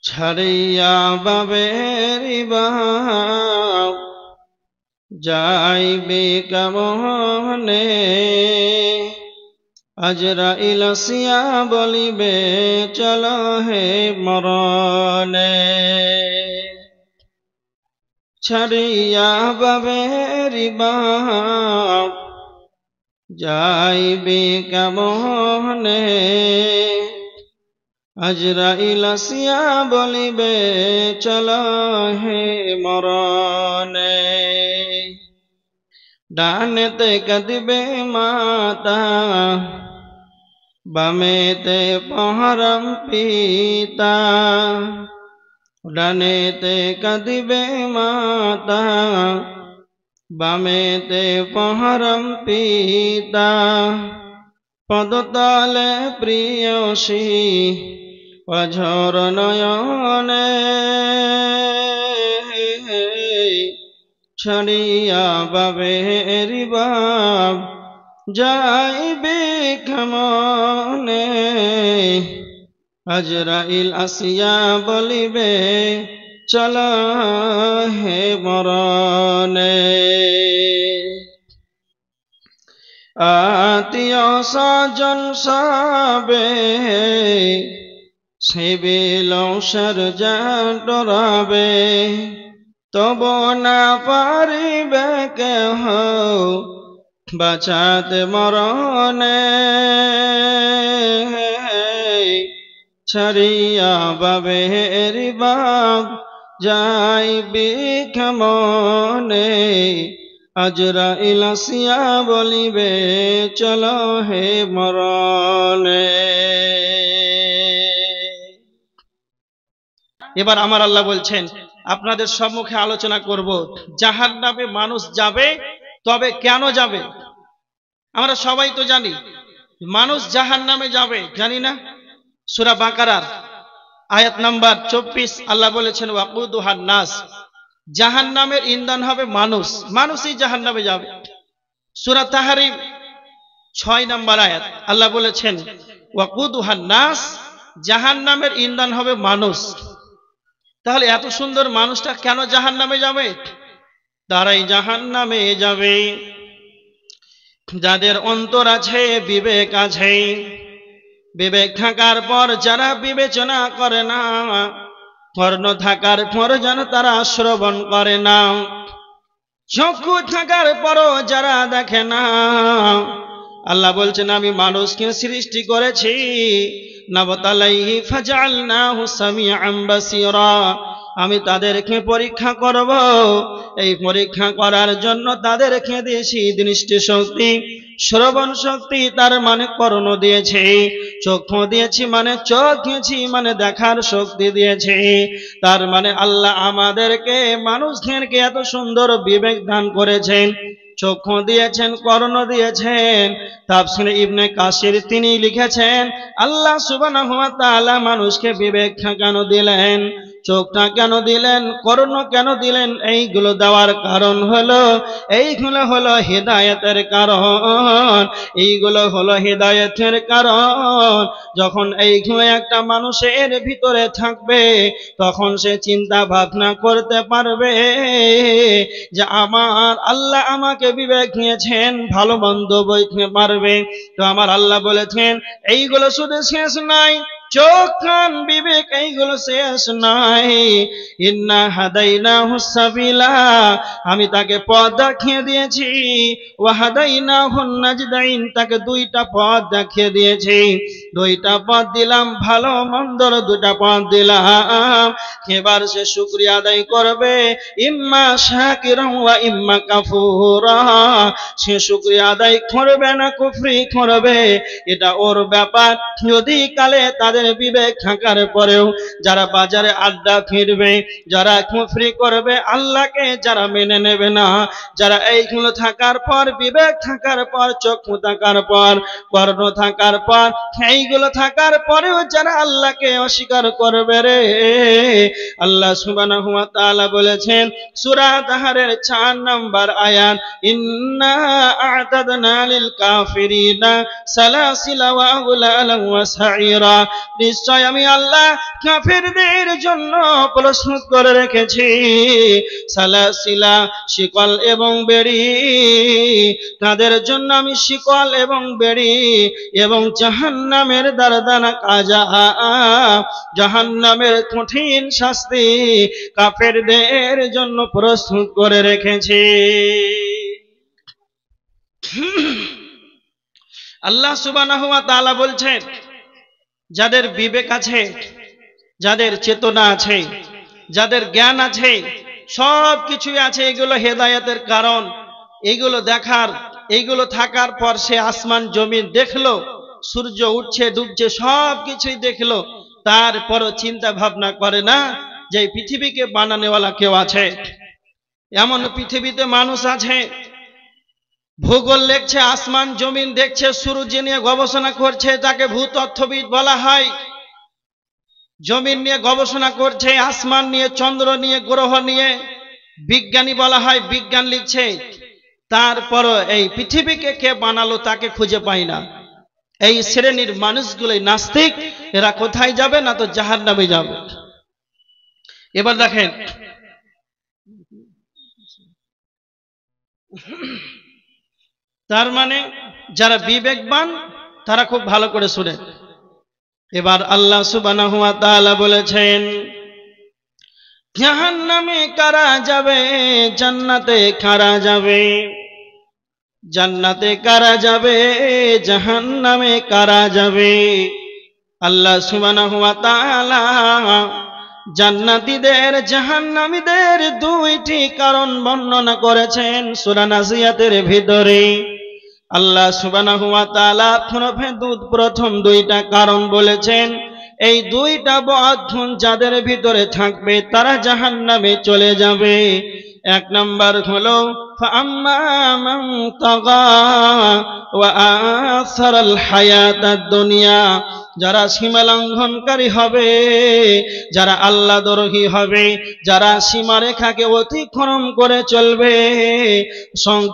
ছাড়িয়া বাবের বাপ যাইবে কেমনে আজরাইল আসিয়া বলিবে চলো হে মরণে ছাড়িয়া বাবের বাপ যাইবে কেমনে আজরাইল আসিয়া বলিবে চলো হে মরণে ডানেতে কাঁদিবে মাতা বামেতে পহরম পিতা ডানেতে কাঁদিবে মাতা বামেতে পহরম পিতা পদতলে প্রিয়সী অঝর নয়নে ছাড়িয়া বাবের বাপ যাইবে কেমনে আজরাইল আসিয়া বলিবে চলো হে মরণে আত্মীয় স্বজন সবে সিবিল সরজা ডরাবে তব না পারিবে কেহ বাঁচাতে মরণে ছাড়িয়া বাবের বাপ যাইবে কেমনে আজরাইল আসিয়া বলিবে চলো হে মরণে এবার আমার আল্লাহ বলছেন আপনাদের সম্মুখে আলোচনা করব জাহান্নামে মানুষ যাবে তবে কেন যাবে আমরা সবাই তো জানি মানুষ জাহান্নামে যাবে জানি না সূরা বাকারার আয়াত নাম্বার 24 আল্লাহ বলেছেন ওয়াকুদুহান নাস জাহান্নামের ইন্ধন হবে মানুষ মানুষই জাহান্নামে যাবে সূরা তাহরিম 6 নম্বর আয়াত আল্লাহ বলেছেন ওয়াকুদুহান নাস জাহান্নামের ইন্ধন হবে মানুষ তাহলে এত সুন্দর মানুষটা কেন জাহান্নামে যাবে তারাই জাহান্নামে যাবে যাদের অন্তর আছে বিবেক আছে বিবেক থাকার পর যারা বিবেচনা করে না কর্ণ থাকার পর যেন তারা শ্রবণ করে না চক্ষু থাকার পরও যারা দেখে না আল্লাহ বলছেন আমি মানুষকে সৃষ্টি করেছি নাবতালাইহি ফাজআলনাহু সামিআন বাসীরা আমি তাদেরকে পরীক্ষা করব এই পরীক্ষা করার জন্য তাদেরকে দিয়েছি দৃষ্টি শক্তি শ্রবণ শক্তি তার মানে কর্ণ দিয়েছে চক্ষু দিয়েছি মানে চোখ দিয়েছি মানে দেখার শক্তি দিয়েছে তার মানে আল্লাহ আমাদেরকে মানুষদেরকে এত সুন্দর বিবেক দান করেছেন চক্ষু দিয়েছেন কর্ণ দিয়েছেন তাফসীরে ইবনে কাসির তিনি লিখেছেন আল্লাহ সুবহানাহু ওয়া তাআলা মানুষকে বিবেক কেন দিলেন চোখটা কেন দিলেন কর্ণ কেন দিলেন এইগুলো দেওয়ার কারণ হলো এইগুলো হলো হিদায়াতের কারণ এইগুলো হলো হিদায়াতের কারণ যখন এইগুলো একটা মানুষের ভিতরে থাকবে তখন সে চিন্তা ভাবনা করতে পারবে যে আমার আল্লাহ আমাকে বিবেক দিয়েছেন ভালো মন্দ বুঝতে পারবে তো আমার আল্লাহ বলেছেন এইগুলো শুধু শেষ নাই চোখ কান বিবেক এইগুলো শেষ নাই ইন্না হাদাইনাহু সাবিলা আমি তাকে পথ দেখিয়ে দিয়েছি ওয়া হাদাইনাহুন নাজদাইন তাকে দুইটা পথ দেখিয়ে দিয়েছি দুইটা পথ দিলাম ভালো মন্দর দুইটা পথ দিলাম এবার সে শুকরিয়া আদায় করবে ইম্মা শাকিরান ওয়া ইম্মা কাফুরা সে শুকরিয়া আদায় করবে না কুফরি করবে এটা ওর ব্যাপার যদি কালে তাদের বিবেক থাকার পরেও যারা বাজারে আড্ডা ফিরবে যারা কুফরি করবে আল্লাহকে যারা মেনে নেবে না যারা এইগুলো থাকার পর বিবেক থাকার পর চক্ষু থাকার পর কর্ণ থাকার পর এই এইগুলো থাকার পরেও যারা আল্লাহকে অস্বীকার করবে রে, আল্লাহ সুবহানাহু ওয়া তাআলা বলেছেন সূরা তাহারের 4 নম্বর আয়াত, ইন্না আ'তাদনা লিল কাফিরিনা সালাসিলা ওয়া আগলালান ওয়া সাইরা, নিশ্চয় আমি আল্লাহ কাফেরদের জন্য প্রস্তুত করে রেখেছি সালাসিলা, শিকল এবং বেড়ি, তাদের জন্য আমি শিকল এবং বেড়ি এবং জাহান্নামের দারদানা কাজা, জাহান্নামের কঠিন শাস্তি কাফেরদের জন্য প্রস্তুত করে রেখেছি। আল্লাহ সুবহানাহু ওয়া তাআলা বলছেন যাদের বিবেক আছে, যাদের চেতনা আছে, যাদের জ্ঞান আছে, সব কিছুই আছে, এগুলো হেদায়েতের কারণ। এইগুলো দেখার, এইগুলো থাকার পর সে আসমান জমিন দেখলো, সূর্য উঠছে ডুবছে সব কিছুই দেখলো, তারপরও চিন্তা ভাবনা করে না যে পৃথিবীকে বানানোওয়ালা কেউ আছে। এমন পৃথিবীতে মানুষ আছে ভূগোল লিখছে, আসমান জমিন দেখছে, সূর্য নিয়ে গবেষণা করছে, তাকে ভূতত্ত্ববিদ বলা হয়। জমিন নিয়ে গবেষণা করছে, আসমান নিয়ে, চন্দ্র নিয়ে, গ্রহ নিয়ে বিজ্ঞানী বলা হয়, বিজ্ঞান লিখছে। তারপরও এই পৃথিবীকে কে বানালো তাকে খুঁজে পায় না। এই শ্রেণীর মানুষগুলো নাস্তিক, এরা কোথায় যাবে? না তো জাহান্নামে যাবে। এবার দেখেন, তার মানে যারা বিবেকবান তারা খুব ভালো করে শুনে। এবার আল্লাহ সুবহানাহু ওয়া তাআলা বলেছেন জাহান্নামে কারা যাবে, জান্নাতে কারা যাবে, জান্নাতে কারা যাবে, জাহান্নামে কারা যাবে। আল্লাহ সুবহানাহু ওয়া তাআলা জান্নাতীদের জাহান্নামীদের দুইটি কারণ বর্ণনা করেছেন সূরা নাজিয়াতের ভিতরে। আল্লাহ সুবহানাহু ওয়া তাআলা প্রথম দুইটা কারণ বলেছেন, এই দুইটা বন্ধন যাদের ভিতরে থাকবে তারা জাহান্নামে চলে যাবে। এক নাম্বার হলো ফাআম্মা মান তাগা ওয়া আসারাল হায়াতাদ দুনিয়া, যারা সীমা লঙ্ঘনকারী হবে, যারা আল্লাহদ্রোহী হবে, যারা সীমারেখাকে অতিক্রম করে চলবে,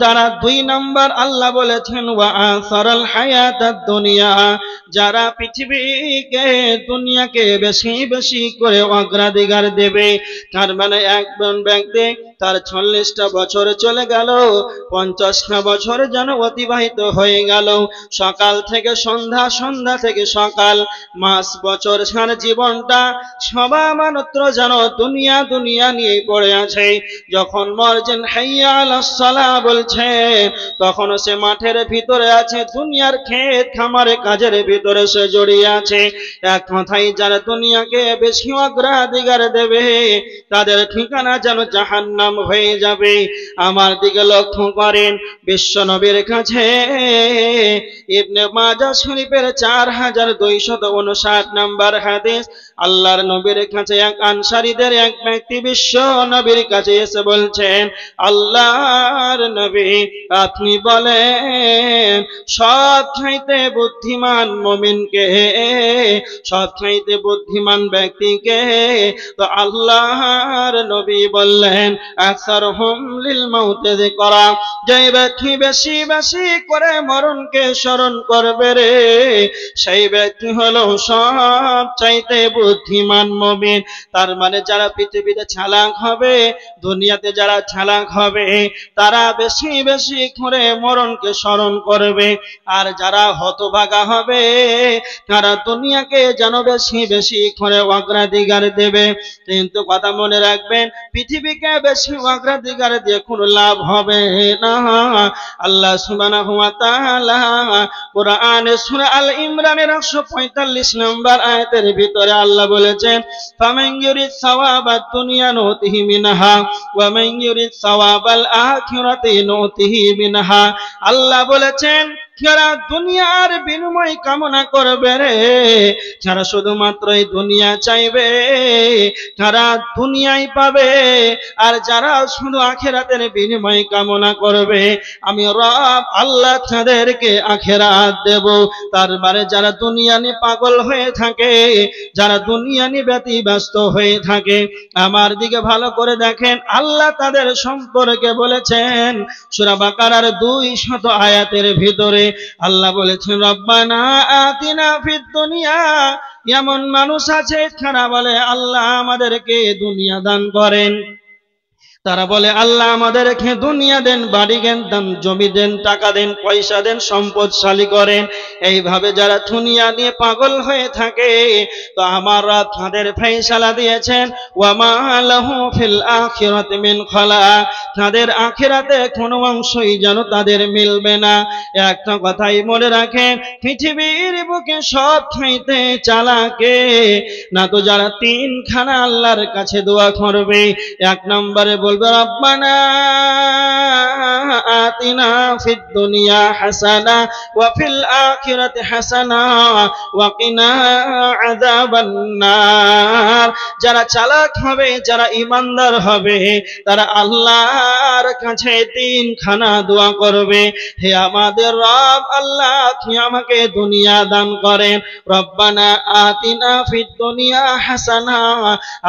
তারা দুই নাম্বার আল্লাহ বলেছেন ওয়া আসারাল হায়াতাদ দুনিয়া, যারা পৃথিবীকে, দুনিয়াকে বেশি বেশি করে অগ্রাধিকার দেবে। তার মানে একজন ব্যক্তি তার 40টা বছর চলে গেল, 50টা বছর যেন অতিবাহিত হয়ে গেল, সকাল থেকে সন্ধ্যা, সন্ধ্যা থেকে সকাল, মাস বছর, সারা জীবনটা সবামাত্র যেন দুনিয়া দুনিয়া নিয়ে পড়ে আছে। যখন মরজেন হাইয়া আলাস সালাহ বলছে, তখন সে মাঠের ভিতরে আছে, দুনিয়ার ক্ষেত খামারে কাজের ভিতরে সে জড়িয়ে আছে। এক কথায় যারা দুনিয়াকে বেশি অগ্রাধিকার দেবে তাদের ঠিকানা যেন জাহান্নাম হয়ে যাবে। আমার দিকে লক্ষ্য করেন, বিশ্ব নবীর কাছে ইবনে মাজাহ শরীফের 4259 নম্বর হাদিস, আল্লাহর নবীর কাছে এক আনসারীদের এক ব্যক্তি বিশ্ব নবীর কাছে এসে বলছেন, আল্লাহর নবী আপনি বলেন সবচাইতে বুদ্ধিমান মুমিনকে, সবচাইতে বুদ্ধিমান ব্যক্তিকে? তো আল্লাহর নবী বললেন আকসারহুম লিল মাউতি যিকরা, যে ব্যক্তি বেশি বেশি করে মরণকে স্মরণ করবে রে, সেই ব্যক্তি হলো সবচাইতে বুদ্ধিমান মুমিন। তার মানে যারা পৃথিবীতে চালাক হবে, দুনিয়াতে যারা চালাক হবে, তারা বেশি বেশি করে মরণকে স্মরণ করবে। আর যারা হতভাগা হবে, তারা দুনিয়াকে যেন বেশি বেশি করে অগ্রাধিকার দেবে। কিন্তু কথা মনে রাখবেন, পৃথিবীকে বেশি অগ্রাধিকার দিয়ে কোনো লাভ হবে না। আল্লাহ সুবহানাহু ওয়া তাআলা কোরআনে সূরা আল ইমরানের 145 নম্বর আয়াতের ভিতরে আল্লাহ বলেছেন ফামান ইউরিদ সাওয়াবাদ দুনিয়া নুতিহি মিনহা ওয়া মান ইউরিদ সাওয়াবাল আখিরাতি নুতিহি মিনহা। আল্লাহ বলেছেন যারা দুনিয়ার বিনিময় কামনা করবে রে, যারা শুধুমাত্র এই দুনিয়া চাইবে তারা দুনিয়াই পাবে, আর যারা শুধু আখিরাতের বিনিময় কামনা করবে আমি রব আল্লাহ তাদেরকে আখিরাত দেব। তারপরে যারা দুনিয়া নিয়ে পাগল হয়ে থাকে, যারা দুনিয়া নিয়ে ব্যতিব্যস্ত হয়ে থাকে, আমার দিকে ভালো করে দেখেন, আল্লাহ তাদের সম্পর্কে বলেছেন সূরা বাকারার 200 আয়াতের ভিতরে আল্লাহ বলেছেন রব্বানা আতিনা ফিদ দুনিয়া। এমন মানুষ আছে তারা বলে আল্লাহ আমাদেরকে দুনিয়া দান করেন, তারা বলে আল্লাহ আমাদেরকে দুনিয়া দেন, বাড়ি দেন, জমি দেন, টাকা দেন, পয়সা দেন, সম্পদশালী করেন। এইভাবে যারা দুনিয়া নিয়ে পাগল হয়ে থাকে তো আমার রব তাদের ফয়সালা দিয়েছেন ওয়া মা লাহু ফিল আখিরাতি মিন খালাক, তাদের আখিরাতে কোনো অংশই যেন তাদের মিলবে না। একটা কথাই মনে রাখেন, পৃথিবীর বুকে সব খাইতে চালাকে না তো যারা তিনখানা আল্লাহর কাছে দোয়া করবে। এক নম্বরে বলবে রব্বানা আতিনা ফিদ দুনিয়া হাসানা ওয়া ফিল আখিরাতি হাসানা ওয়া কিনা আযাবান নার। যারা চালাক হবে, যারা ঈমানদার হবে, তারা আল্লাহর কাছে তিনখানা দোয়া করবে, হে আমাদের রব আল্লাহ আপনি আমাকে দুনিয়া দান করেন, রব্বানা আতিনা ফিদ দুনিয়া হাসানা,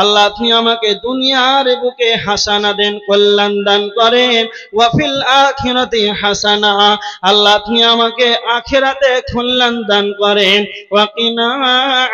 আল্লাহ আপনি আমাকে দুনিয়ার বুকে হাসানা দেন, কল্যাণ দান করেন, ওয়া ফিল আখিরাতি হাসানা, আল্লাহ আপনি আমাকে আখিরাতে কল্যাণ দান করেন, ওয়া কিনা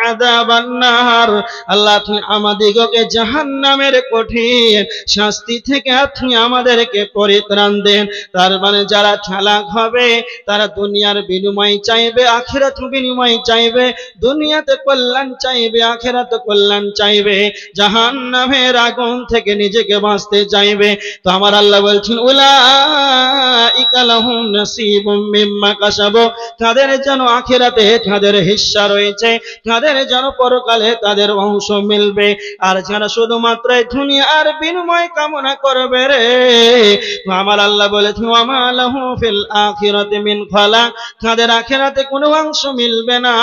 আযাবান নার, আল্লাহ আপনি আমাদিগকে জাহান্নামের কঠিন শাস্তি থেকে আপনি আমাদেরকে পরিত্রাণ দেন। তার মানে যারা চালাক হবে তারা দুনিয়ার বিনিময় চাইবে, আখিরাত বিনিময় চাইবে, দুনিয়াতে কল্যাণ চাইবে, আখিরাতে কল্যাণ চাইবে, জাহান্নামের আগুন থেকে নিজেকে বাঁচতে চাইবে। তো আমার আল্লাহ বলছেন উলাইকা লাহুম নাসিবুম মিম্মা কাসাবু, তাদের যেন আখিরাতে তাদের হিস্সা রয়েছে, তাদের যেন পরকালে তাদের অংশ মিলবে। আর যারা শুধুমাত্র দুনিয়ার বিনিময় কামনা করবে রে, আমার আল্লাহ বলেছেন ওয়া মা লাহু ফিল আখিরাতি মিন খালাক, তাদের আখিরাতে কোনো অংশ মিলবে না।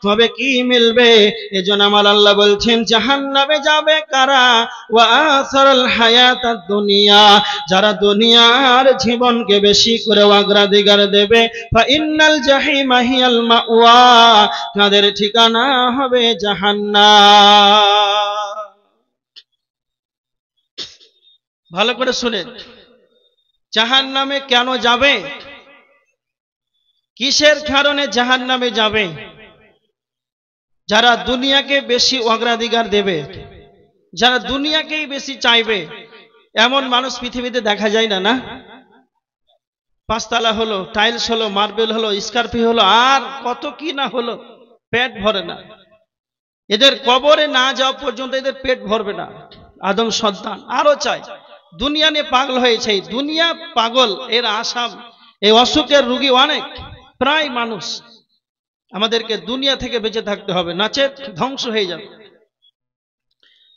তবে কি মিলবে? এজন্য আমার আল্লাহ বলছেন জাহান্নামে যাবে কারা? ওয়া আসারাল হায়াতাদ দুনিয়া, যারা দুনিয়ার জীবনকে বেশি করে অগ্রাধিকার দেবে, ফা ইন্নাল জাহিমা হিয়াল মাওয়া, তাদের ঠিকানা হবে জাহান্নাম। ভালো করে শুনেন, জাহান্নামে কেন যাবে? কিসের কারণে জাহান্নামে যাবে? যারা দুনিয়াকে বেশি অগ্রাধিকার দেবে, যারা দুনিয়াকেই বেশি চাইবে, এমন মানুষ পৃথিবীতে দেখা যায় না। না, পাঁচতলা হলো, টাইলস হলো, মার্বেল হলো, স্কর্পিও হলো, আর কত কি না হলো, পেট ভরে না। এদের কবরে না যাওয়া পর্যন্ত এদের পেট ভরবে না। আদম সন্তান আরো চাই, দুনিয়া নিয়ে পাগল হয়েছে। দুনিয়া পাগল, এর আসাম, এই অসুখের রোগী অনেক, প্রায় মানুষ। আমাদেরকে দুনিয়া থেকে বেঁচে থাকতে হবে, নচেত ধ্বংস হয়ে যাবে।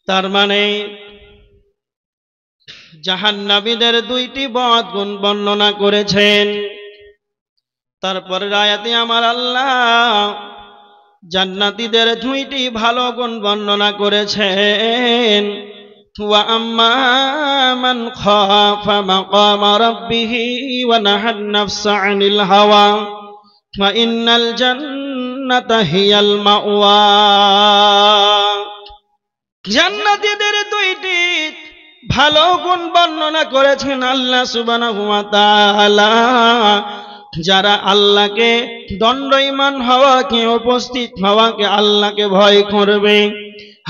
তার মানে জাহান্নামীদের দুইটি বদ গুণ বর্ণনা করেছেন। তারপরে আয়াতে আমার আল্লাহ জান্নাতীদের দুইটি ভালো গুণ বর্ণনা করেছেন। ওয়া আম্মা মান খাফা মাকামা রাব্বিহি ওয়া নাহান নাফসা আনিল হাওয়া ফা ইন্নাল জান্নাতা হিয়াল মাওয়া। জান্নাতীদের দুইটি ভালো গুণ বর্ণনা করেছেন আল্লাহ সুবহানাহু ওয়া তাআলা। যারা আল্লাহকে দণ্ডায়মান হওয়াকে, উপস্থিত হওয়াকে, আল্লাহকে ভয় করবে,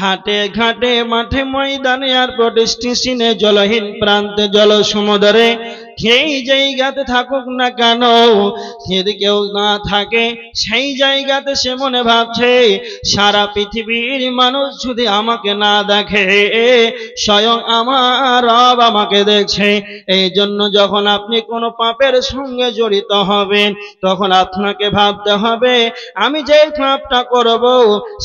হাটে ঘাটে মাঠে ময়দানে এয়ারপোর্ট স্টেশনে জলহীন প্রান্তে জল সমুদ্রে যেই জায়গাতে থাকুক না কেন, যদি কেউ না থাকে সেই জায়গাতে সে মনে ভাবছে সারা পৃথিবীর মানুষ যদি আমাকে না দেখে, স্বয়ং আমার রব আমাকে দেখছে। এই জন্য যখন আপনি কোনো পাপের সঙ্গে জড়িত হবেন তখন আপনাকে ভাবতে হবে আমি যে পাপটা করব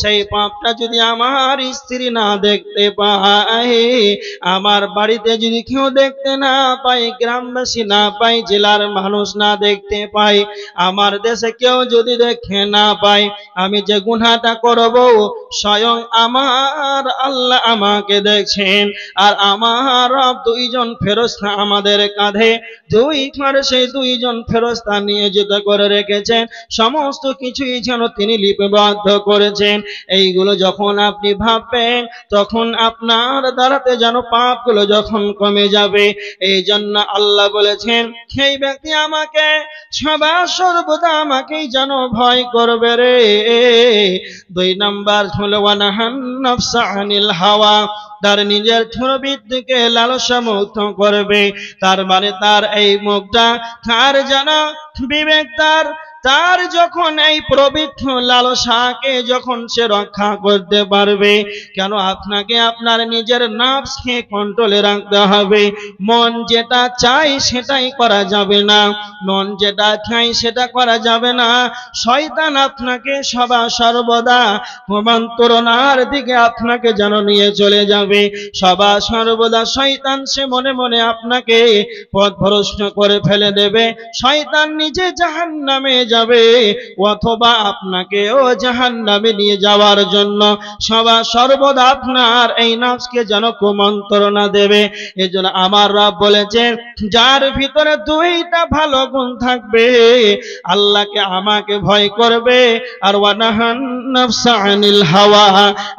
সেই পাপটা যদি আমার স্ত্রী না দেখতে পায়, আমার বাড়িতে যদি কেউ দেখতে না পায়, গ্রামবাসী প্রতিবেশী না পাই, জেলার মানুষ না দেখতে পাই, আমার দেশে কেউ যদি দেখে না পায়, আমি যে গুনাহটা করব স্বয়ং আমার আল্লাহ আমাকে দেখছেন। আর আমার রব দুইজন ফেরেশতা আমাদের কাঁধে সেই দুইজন ফেরেশতা নিয়োজিত করে রেখেছেন, সমস্ত কিছুই যেন তিনি লিপিবদ্ধ করেছেন। এইগুলো যখন আপনি ভাববেন তখন আপনার দ্বারাতে যেন পাপগুলো যখন কমে যাবে। এই জন্য আল্লাহ বলেছেন, সেই ব্যক্তি আমাকে সর্বদা আমাকেই যেন ভয় করবে রে। 2 নাম্বার হলো ওয়ানাহান নাফসা আনিল হাওয়া, তার নিজের প্রবৃত্তিকে লালসা মুক্ত করবে। তার মানে তার এই মুখটা, তার জানা বিবেক, তার যখন এই প্রবৃত্তি লালসাকে যখন সে রক্ষা করতে পারবে, কেন আপনাকে আপনার নিজের নফসকে কন্ট্রোলে রাখতে হবে। মন যেটা চাই সেটাই করা যাবে না, মন যেটা চাই সেটা করা যাবে না। শয়তান আপনাকে সর্বদা মন্ত্রণার দিকে আপনাকে যেন নিয়ে চলে যাবে। সর্বদা শয়তান সে মনে মনে আপনাকে পথভ্রষ্ট করে ফেলে দেবে। শয়তান নিজে জাহান্নামে যাবে অথবা আপনাকেও জাহান্নামে নিয়ে যাওয়ার জন্য সর্বদা আপনার এই নফসকে যেন কুমন্ত্রণা দেবে। এজন্য আমার রব বলেছেন, যার ভিতরে 2টা ভালো গুণ থাকবে, আল্লাহকে আমাকে ভয় করবে, আর ওয়ানাহান নাফসা আনিল হাওয়া,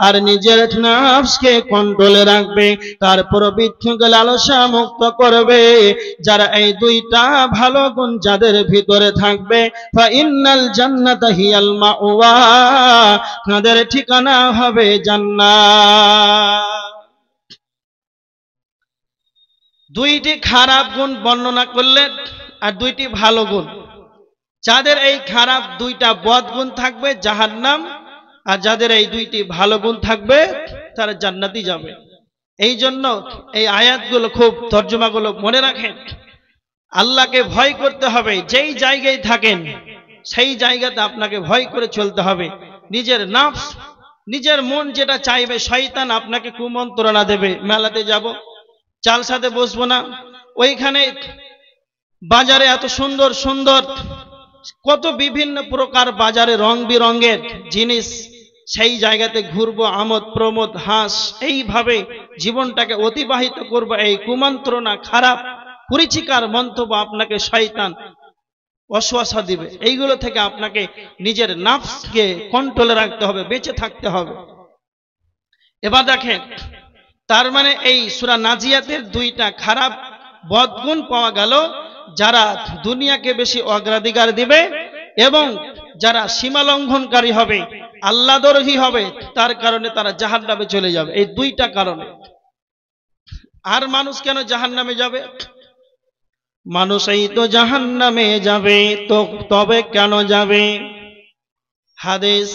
আর নিজের নফসকে কন্ট্রোলে রাখবে, তার প্রবৃত্তিকে লালসা মুক্ত করবে। যারা এই 2টা ভালো গুণ যাদের ভিতরে থাকবে, ফা ইন্নাল জান্নাতা হিয়াল মাওয়া, তাদের ঠিকানা হবে জান্নাত। 2টি খারাপ গুণ বর্ণনা করলেন আর 2টি ভালো গুণ। যাদের এই খারাপ 2টা বদ গুণ থাকবে জাহান্নাম, আর যাদের এই 2টি ভালো গুণ থাকবে তারা জান্নাতে যাবে। এই জন্য এই আয়াতগুলো খুব তর্জমাগুলো মনে রাখেন। আল্লাহকে ভয় করতে হবে, যেই জায়গায় থাকেন সেই জায়গাতে আপনাকে ভয় করে চলতে হবে। নিজের নফস, নিজের মন যেটা চাইবে, শয়তান আপনাকে কুমন্ত্রণা দেবে। মেলাতে যাব, চালসাতে বসবো না, ওইখানে বাজারে এত সুন্দর সুন্দর কত বিভিন্ন প্রকার বাজারে রং বিরঙের জিনিস, সেই জায়গাতে ঘুরবো, আমোদ প্রমোদ হাস, এইভাবে জীবনটাকে অতিবাহিত করবো। এই কুমন্ত্রণা, খারাপ কুরুচিকার মন্তব্য আপনাকে শয়তান ওয়াসওয়াসা দিবে। এইগুলো থেকে আপনাকে নিজের নফসকে কন্ট্রোলে রাখতে হবে, বেঁচে থাকতে হবে। এবার দেখেন, তার মানে এই সূরা নাজিয়াতের 2টা খারাপ বদগুণ পাওয়া গেল। যারা দুনিয়াকে বেশি অগ্রাধিকার দিবে এবং যারা সীমা লঙ্ঘনকারী হবে, আল্লাহদ্রোহী হবে, তার কারণে তারা জাহান্নামে চলে যাবে। এই 2টা কারণে। আর মানুষ কেন জাহান্নামে যাবে? মানুষ এই তো জাহান্নামে যাবে, তো তবে কেন যাবে? হাদিস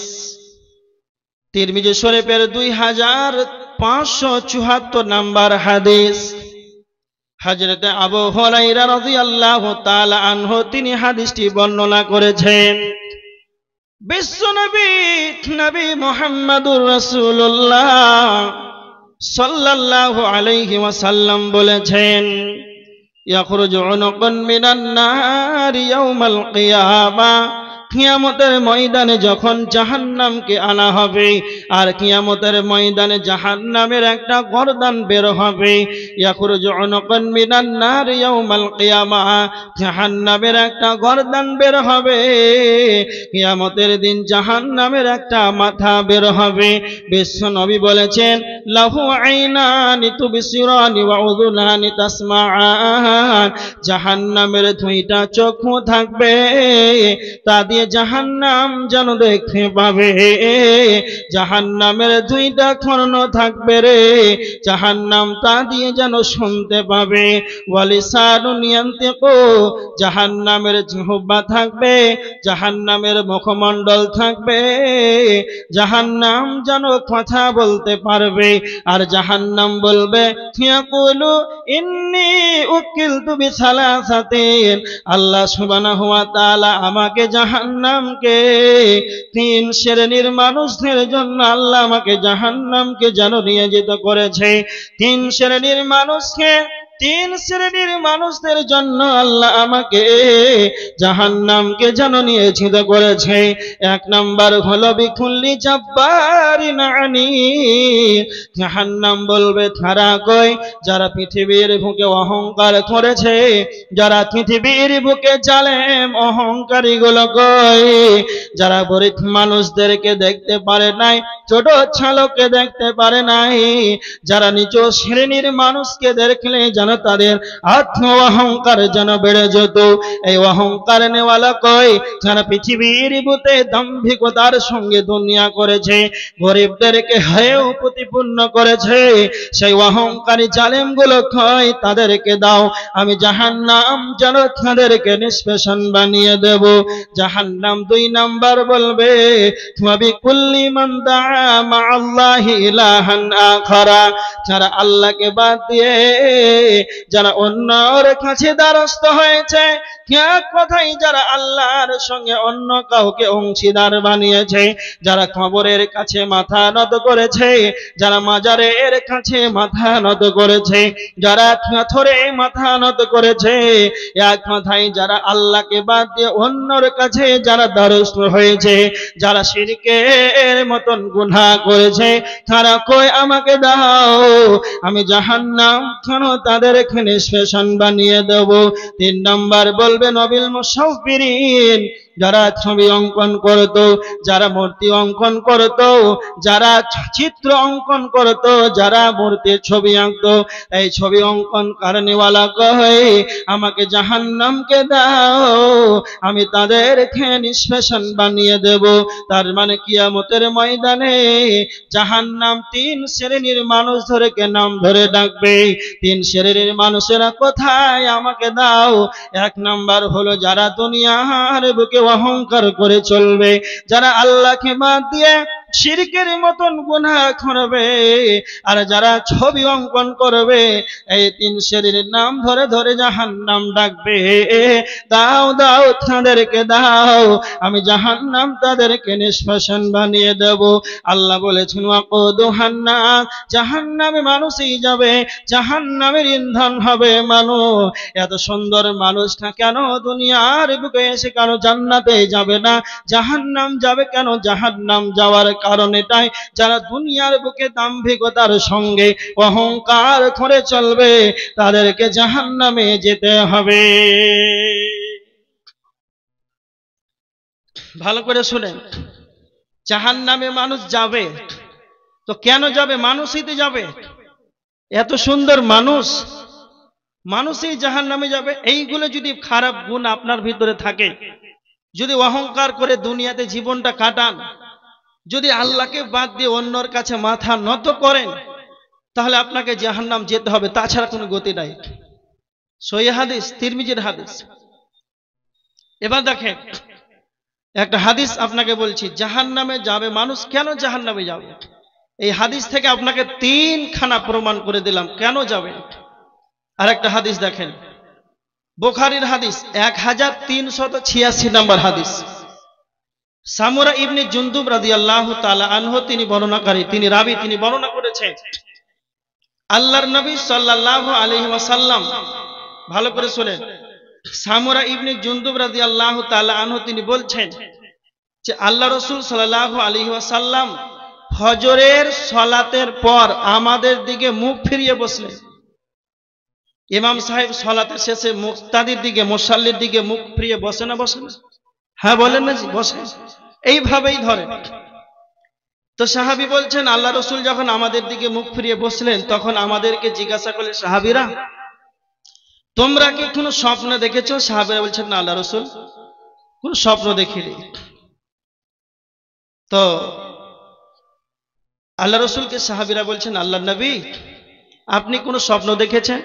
তিরমিজি শরীফের 2574 নাম্বার হাদিস। হযরত আবু হুরায়রা রাদিয়াল্লাহু তাআলা আনহু তিনি হাদিসটি বর্ণনা করেছেন। বিশ্বনবী নবী মুহাম্মদুর রাসূলুল্লাহ সাল্লাল্লাহু আলাইহি ওয়াসাল্লাম বলেছেন, ইয়াখরুজু উনুকুন মিনান নারি ইয়াউমাল কিয়ামা, কিয়ামতের ময়দানে যখন জাহান্নামকে আনা হবে, আর কিয়ামতের ময়দানে জাহান্নামের একটা গর্দান বের হবে। ইয়াখরুজু উনুকুন মিনান নারি ইয়াউমাল কিয়ামা, জাহান্নামের একটা গর্দান বের হবে। কিয়ামতের দিন জাহান্নামের একটা মাথা বের হবে। বিশ্বনবী বলেছেন, লাহু আইনানি তুবসিরানি ওয়া উযুনানি তাসমাআন, জাহান্নামের 2টা চক্ষু থাকবে, তা দিয়ে জাহান্নাম যেন দেখতে পাবে। জাহান্নামের 2টা কর্ণ থাকবে রে, জাহান্নাম তা দিয়ে যেন শুনতে পাবে। ওয়ালিসানুন ইয়ানতিকু, জাহান্নামের জিহ্বা থাকবে, জাহান্নামের মুখমণ্ডল থাকবে, জাহান্নাম যেন কথা বলতে পারবে। আর জাহান্নাম বলবে, ইয়াকুলু ইন্নী উকিলতু বিসালাসাতিন, আল্লাহ সুবহানাহু ওয়া তাআলা আমাকে জাহান্নামকে 3 শ্রেণীর মানুষদের জন্য আল্লাহ আমাকে জাহান্নামকে যেন নিয়োজিত করেছে। 3 শ্রেণীর মানুষকে তিন শ্রেণীর মানুষদের জন্য আল্লাহ আমাকে জাহান্নামকে যেন নিয়োজিত করেছে। এক নাম্বার হলো বিকুল্লি জাব্বারিন আনীদ। জাহান্নাম বলবে তারা কই যারা পৃথিবীর বুকে অহংকার করেছে, যারা পৃথিবীর বুকে জালেম অহংকারী গুলো কই, যারা গরিব মানুষদেরকে দেখতে পারে নাই, ছোট ছালকে দেখতে পারে নাই, যারা নিজ শ্রেণীর মানুষকে দেখলে যেন তাদের আত্ম অহংকার যেন বেড়ে যেত। এই অহংকার নেওয়ালা কই যারা পৃথিবীর বুকে দাম্ভিকতার সঙ্গে দুনিয়া করেছে, গরিবদেরকে হেয় প্রতিপূর্ণ করেছে, সেই অহংকারী জালেম গুলো কই তাদেরকে দাও, আমি জাহান্নাম যেন তাদেরকে নিষ্পেষণ বানিয়ে দেব। জাহান্নাম দুই নাম্বার বলবে বিকুল্লি মান দাআ মা'আল্লাহি ইলাহান আখারা। যারা আল্লাহকে বাদ দিয়ে যারা অন্যর কাছে দ্বারস্থ হয়েছে, এক কথাই যারা আল্লাহর সঙ্গে অন্য কাউকে অংশীদার বানিয়েছে, যারা কবরের কাছে মাথা নত করেছে, যারা মাজারের কাছে মাথা নত করেছে, যারা পাথরে মাথা নত করেছে, এক কথাই যারা আল্লাহকে বাদ দিয়ে অন্যর কাছে যারা দ্বারস্থ হয়েছে, যারা শিরকের মতন গুনাহ করেছে, তারা কই আমাকে দাও, আমি জাহান্নাম কেন তাদেরকে নিষ্পেষণ বানিয়ে দেব। তিন নাম্বার বলবে নবিল মুসাফিরিন, যারা ছবি অঙ্কন করত, যারা মূর্তি অঙ্কন করত, যারা চিত্র অঙ্কন করত, যারা মূর্তির ছবি আঁকত, এই ছবি অঙ্কন কারণেওয়ালা কহে আমাকে জাহান্নামকে দাও, আমি তাদেরকে নিষ্পেষণ বানিয়ে দেব। তার মানে কিয়ামতের ময়দানে জাহান্নাম তিন শ্রেণীর মানুষ ধরে নাম ধরে ডাকবে। তিন শ্রেণীর মানুষেরা কোথায় আমাকে দাও? এক নাম্বার হলো যারা দুনিয়ার বুকে অহংকার করে চলবে, যারা আল্লাহকে বাদ দিয়ে শিরকের মতন গুনাহ করবে, আর যারা ছবি অঙ্কন করবে, এই তিন শ্রেণীর নাম ধরে ধরে জাহান্নাম ডাকবে, দাও দাও তাদেরকে দাও, আমি জাহান্নাম তাদেরকে নিষ্পেষণ বানিয়ে দেব। আল্লাহ বলেছেন ওয়াকুদুহান নাস, জাহান্নামে মানুষই যাবে, জাহান্নামের ইন্ধন হবে মানুষ। এত সুন্দর মানুষটা কেন দুনিয়ার বুকে এসে কেন জান্নাতে যাবে না, জাহান্নাম যাবে কেন? জাহান্নাম যাওয়ার কারণ এটাই, যারা দুনিয়ার বুকে দাম্ভিকতার সঙ্গে অহংকার করে চলবে, তাদেরকে জাহান্নামে যেতে হবে। ভালো করে শুনেন, জাহান্নামে মানুষ যাবে তো কেন যাবে? মানুষই তো যাবে। এত সুন্দর মানুষ, মানুষই জাহান্নামে যাবে। এইগুলো যদি খারাপ গুণ আপনার ভিতরে থাকে, যদি অহংকার করে দুনিয়াতে জীবনটা কাটান, যদি আল্লাহকে বাদ দিয়ে অন্যর কাছে মাথা নত করেন, তাহলে আপনাকে জাহান্নাম যেতে হবে, তাছাড়া কোনো গতি নাই। সহিহ হাদিস, তিরমিজির হাদিস। এবার দেখেন একটা হাদিস আপনাকে বলছি, জাহান্নামে যাবে মানুষ। কেন জাহান্নামে যাবে? এই হাদিস থেকে আপনাকে তিনখানা প্রমাণ করে দিলাম কেন যাবে। আর একটা হাদিস দেখেন, বুখারীর হাদিস 1386 নম্বর হাদিস। সামুরা ইবনে জুনদুব রাদিয়াল্লাহু তাআলা আনহু তিনি বর্ণনাকারী, তিনি রাবী, তিনি বর্ণনা করেছেন আল্লাহর নবী সাল্লাল্লাহু আলাইহি ওয়াসাল্লাম, ভালো করে শুনেন, সামুরা ইবনে জুনদুব রাদিয়াল্লাহু তাআলা আনহু তিনি বলছেন যে আল্লাহ রাসূল সাল্লাল্লাহু আলাইহি ওয়াসাল্লাম ফজরের সালাতের পর আমাদের দিকে মুখ ফিরিয়ে বসলেন। ইমাম সাহেব সালাতের শেষে মুক্তাদির দিকে, মুসাল্লির দিকে মুখ ফিরিয়ে বসে না? বসে না? হ্যাঁ বলেন না? বসে। এইভাবেই ধরে। তো সাহাবী বলছেন আল্লাহ রাসূল যখন আমাদের দিকে মুখ ফিরিয়ে বসলেন, তখন আমাদেরকে জিজ্ঞাসা করলেন, সাহাবীরা তোমরা কি কোনো স্বপ্ন দেখেছো? সাহাবীরা বলছেন না আল্লাহ রাসূল, কোনো স্বপ্ন দেখিনি। তো আল্লাহ রাসূলকে সাহাবীরা বলছেন আল্লাহর নবী আপনি কোনো স্বপ্ন দেখেছেন?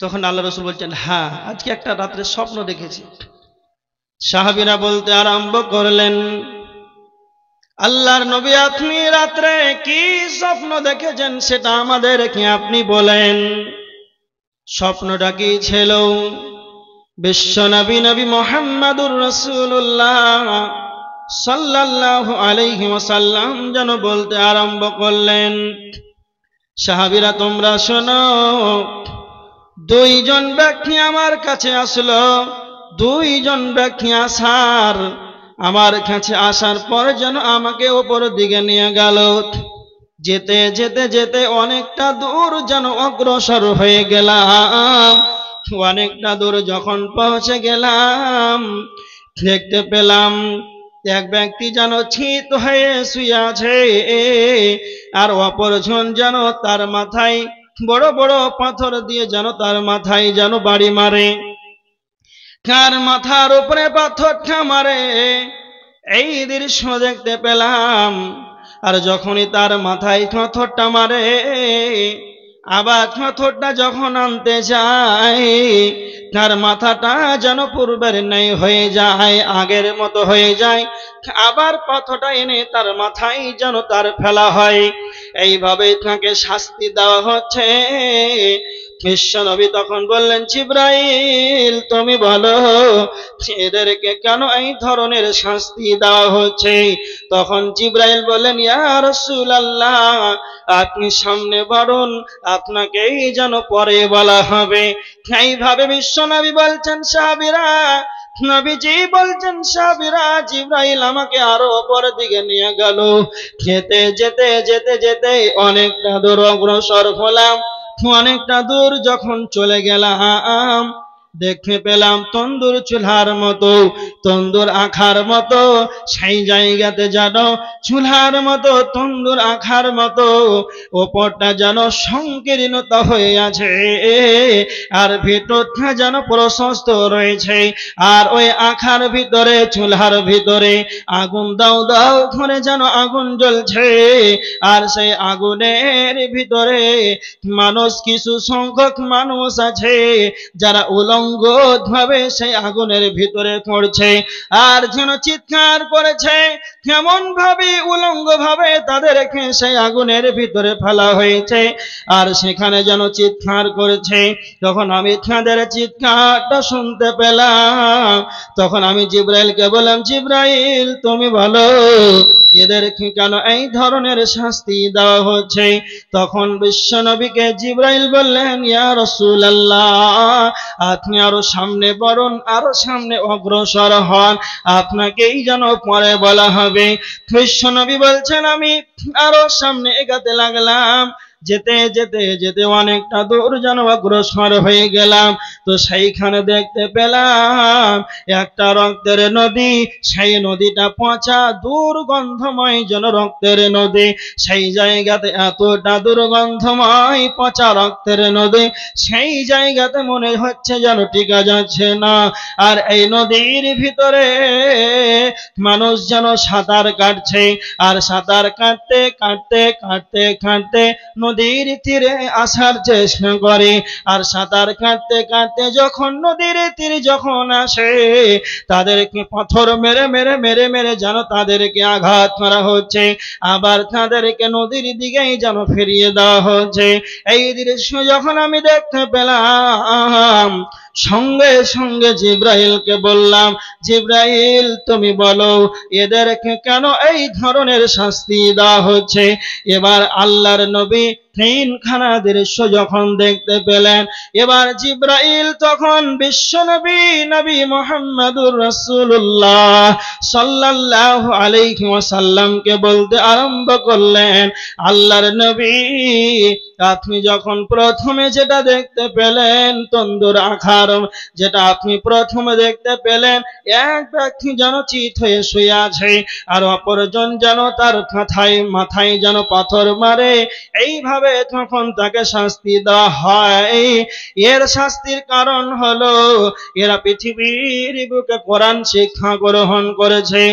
তখন আল্লাহ রাসূল বলছেন হ্যাঁ, আজকে একটা রাত্রে স্বপ্ন দেখেছি। সাহাবীরা বলতে আরম্ভ করলেন, আল্লাহর নবী আপনি রাত্রে কি স্বপ্ন দেখেছেন সেটা আমাদেরকে আপনি বলেন। স্বপ্নটা কি ছিল? বিশ্বনবী নবী মুহাম্মদুর রাসূলুল্লাহ সাল্লাল্লাহু আলাইহি ওয়াসাল্লাম যেন বলতে আরম্ভ করলেন, সাহাবীরা তোমরা শোনো, দুইজন ব্যক্তি আমার কাছে আসলো। দুইজন ব্যক্তি আসার আমার কাছে আসার পর যেন আমাকে ওপর দিকে নিয়ে গেল। যেতে যেতে যেতে অনেকটা দূর যেন অগ্রসর হয়ে গেলাম। অনেকটা দূর যখন পৌঁছে গেলাম, দেখতে পেলাম এক ব্যক্তি যেন চিত হয়ে শুয়ে আছে, আর অপরজন যেন তার মাথায় বড় বড় পাথর দিয়ে যেন তার মাথায় যেন বাড়ি মারে। কার মাথার উপরে পাথরটা মারে এই দৃশ্য দেখতে পেলাম। আর যখনই তার মাথায় পাথরটা মারে, আবার পাথরটা যখন আনতে যায়, তার মাথাটা যেন পূর্বের ন্যায় হয়ে যায়, আগের মতো হয়ে যায়। আবার পাথরটা এনে তার মাথায় যেন তার ফেলা হয়। এইভাবে তাকে শাস্তি দেওয়া হচ্ছে। বিশ্বনবী তখন বললেন, জিবরাইল তুমি বলো এদেরকে কেন এই ধরনের শাস্তি দেওয়া হচ্ছে? তখন জিবরাইল বললেন, ইয়া রাসূলুল্লাহ আপনি সামনে বাড়ুন, আপনাকেই যেন পরে বলা হবে। এইভাবে বিশ্বনবী বলছেন সাহাবীরা, নবীজি বলছেন সাহাবীরা, জিবরাইল আমাকে আরো উপর দিকে নিয়ে গেল। যেতে যেতে যেতে যেতে অনেকটা দূর অগ্রসর হলাম। অনেকটা দূর যখন চলে গেলাম, দেখতে পেলাম তন্দুর চুলার মতো, তন্দুর আখার মতো সেই জায়গাতে যেন চুলার মতো তন্দুর আখার মতো ওপরটা যেন সংকীর্ণতা হয়ে আছে, আর ভিতরটা যেন প্রশস্ত রয়েছে। আর ওই আখার ভিতরে চুলার ভিতরে আগুন দাও দাও করে যেন আগুন জ্বলছে। আর সেই আগুনের ভিতরে মানুষ, কিছু সংখ্যক মানুষ আছে যারা উলঙ্গ ভাবে সেই আগুনের ভিতরে পড়ছে, আর যেন চিৎকার করেছে। কেমন ভাবে উলঙ্গ ভাবে তাদেরকে সেই আগুনের ভিতরে ফেলা হয়েছে, আর সেখানে যেন চিৎকার করেছে। তখন আমি তাদের চিৎকারটা শুনতে পেলাম। তখন আমি জিবরাইলকে বললাম, জিবরাইল তুমি বলো এদেরকে কেন এই ধরনের শাস্তি দেওয়া হচ্ছে? তখন বিশ্বনবীকে জিবরাইল বললেন, ইয়া রাসূলুল্লাহ আপনি আরো সামনে বাড়ুন, আরো সামনে অগ্রসর হন, আপনাকেই যেন পরে বলা হবে। বিশ্বনবী বলছেন আমি আরো সামনে এগাতে লাগলাম। যেতে যেতে যেতে অনেকটা দূর যেন অগ্রসর হয়ে গেলাম। তো সেইখানে দেখতে পেলাম একটা রক্তের নদী। সেই নদীটা পচা দুর্গন্ধময় যেন রক্তের নদী। সেই জায়গাতে এতটা দুর্গন্ধময় পচা রক্তের নদী, সেই জায়গাতে মনে হচ্ছে যেন টিকা যাচ্ছে না। আর এই নদীর ভিতরে মানুষ যেন সাঁতার কাটছে, আর সাঁতার কাটতে কাটতে কাটতে কাটতে নদীর তীরে আসার চেষ্টা করে। আর সাঁতার কাটতে কাটতে যখন নদীর তীরে যখন আসে, তাদেরকে পাথর মেরে মেরে মেরে মেরে যেন তাদেরকে আঘাত করা হচ্ছে, আবার তাদেরকে নদীর দিকেই যেন ফিরিয়ে দেওয়া হচ্ছে। এই দৃশ্য যখন আমি দেখতে পেলাম, সঙ্গে সঙ্গে জিবরাইলকে বললাম, জিবরাইল তুমি বলো এদেরকে কেন এই ধরনের শাস্তি দেওয়া হচ্ছে? এবার আল্লাহর নবী তিনখানা দৃশ্য যখন দেখতে পেলেন, এবার জিবরাইল তখন বিশ্বনবী নবী মুহাম্মদুর রাসূলুল্লাহ সাল্লাল্লাহু আলাইহি ওয়াসাল্লামকে বলতে আরম্ভ করলেন, আল্লাহর নবী আপনি যখন প্রথমে যেটা দেখতে পেলেন তন্দুর আখার, যেটা আপনি প্রথমে দেখতে পেলেন এক ব্যক্তি যেন চিত হয়ে শুয়ে আছে, আর অপরজন যেন তার মাথায় যেন পাথর মারে, এইভাবে তখন তাকে শাস্তি দেওয়া হয়। এর শাস্তির কারণ হলো এরা পৃথিবীর বুকে কোরআন শিক্ষা গ্রহণ করেছে,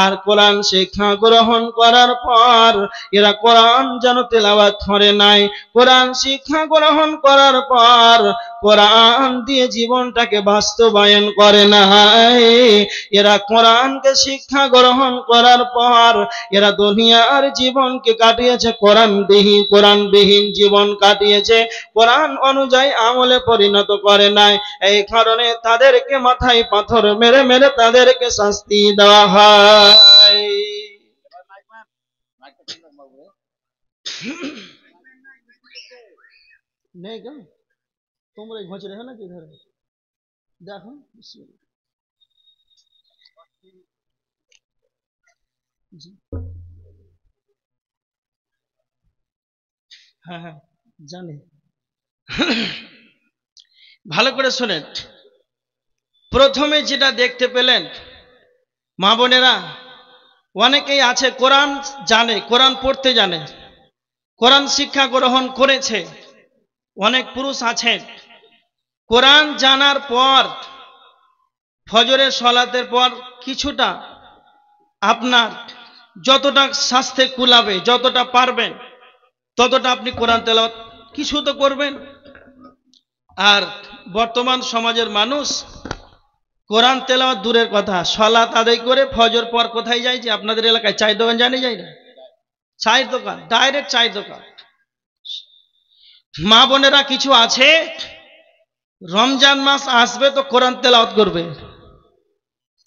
আর কোরআন শিক্ষা গ্রহণ করার পর এরা কোরআন যেন তেলাওয়াত করে নাই। কোরআন শিক্ষা গ্রহণ করার পর কোরআন দিয়ে জীবনটাকে বাস্তবায়ন করে নাই। এরা কোরআনকে শিক্ষা গ্রহণ করার পর এরা দুনিয়ার জীবনকে কাটিয়েছে কোরআনবিহীন জীবন কাটিয়েছে, কোরআন অনুযায়ী আমলে পরিণত করে নাই। এই কারণে তাদেরকে মাথায় পাথর মেরে মেরে তাদেরকে শাস্তি দেওয়া হয়। নেই কেন তোমরা ঘোঁচে রেখো না কি ধরে দেখো জি হ্যাঁ হ্যাঁ জানি ভালো করে শোনেন প্রথমে যেটা দেখতে পেলেন মা বোনেরা অনেকেই আছে কোরআন জানে কোরআন পড়তে জানে কোরআন শিক্ষা গ্রহণ করেছে অনেক পুরুষ আছেন কোরআন জানার পর ফজরের সালাতের পর কিছুটা আপনার যতটা স্বাস্থ্যে কুলাবে যতটা পারবেন ততটা আপনি কোরআন তেলাওয়াত কিছু তো করবেন আর বর্তমান সমাজের মানুষ কোরআন তেলাওয়াত দূরের কথা সালাত আদায় করে ফজর পর কোথায় যায় যে আপনাদের এলাকায় চায়ের দোকান জানি যায় না চায়ের দোকান ডাইরেক্ট চায়ের দোকান মা বোনেরা কিছু আছে রমজান মাস আসবে তো কোরআন তেলাওয়াত করবে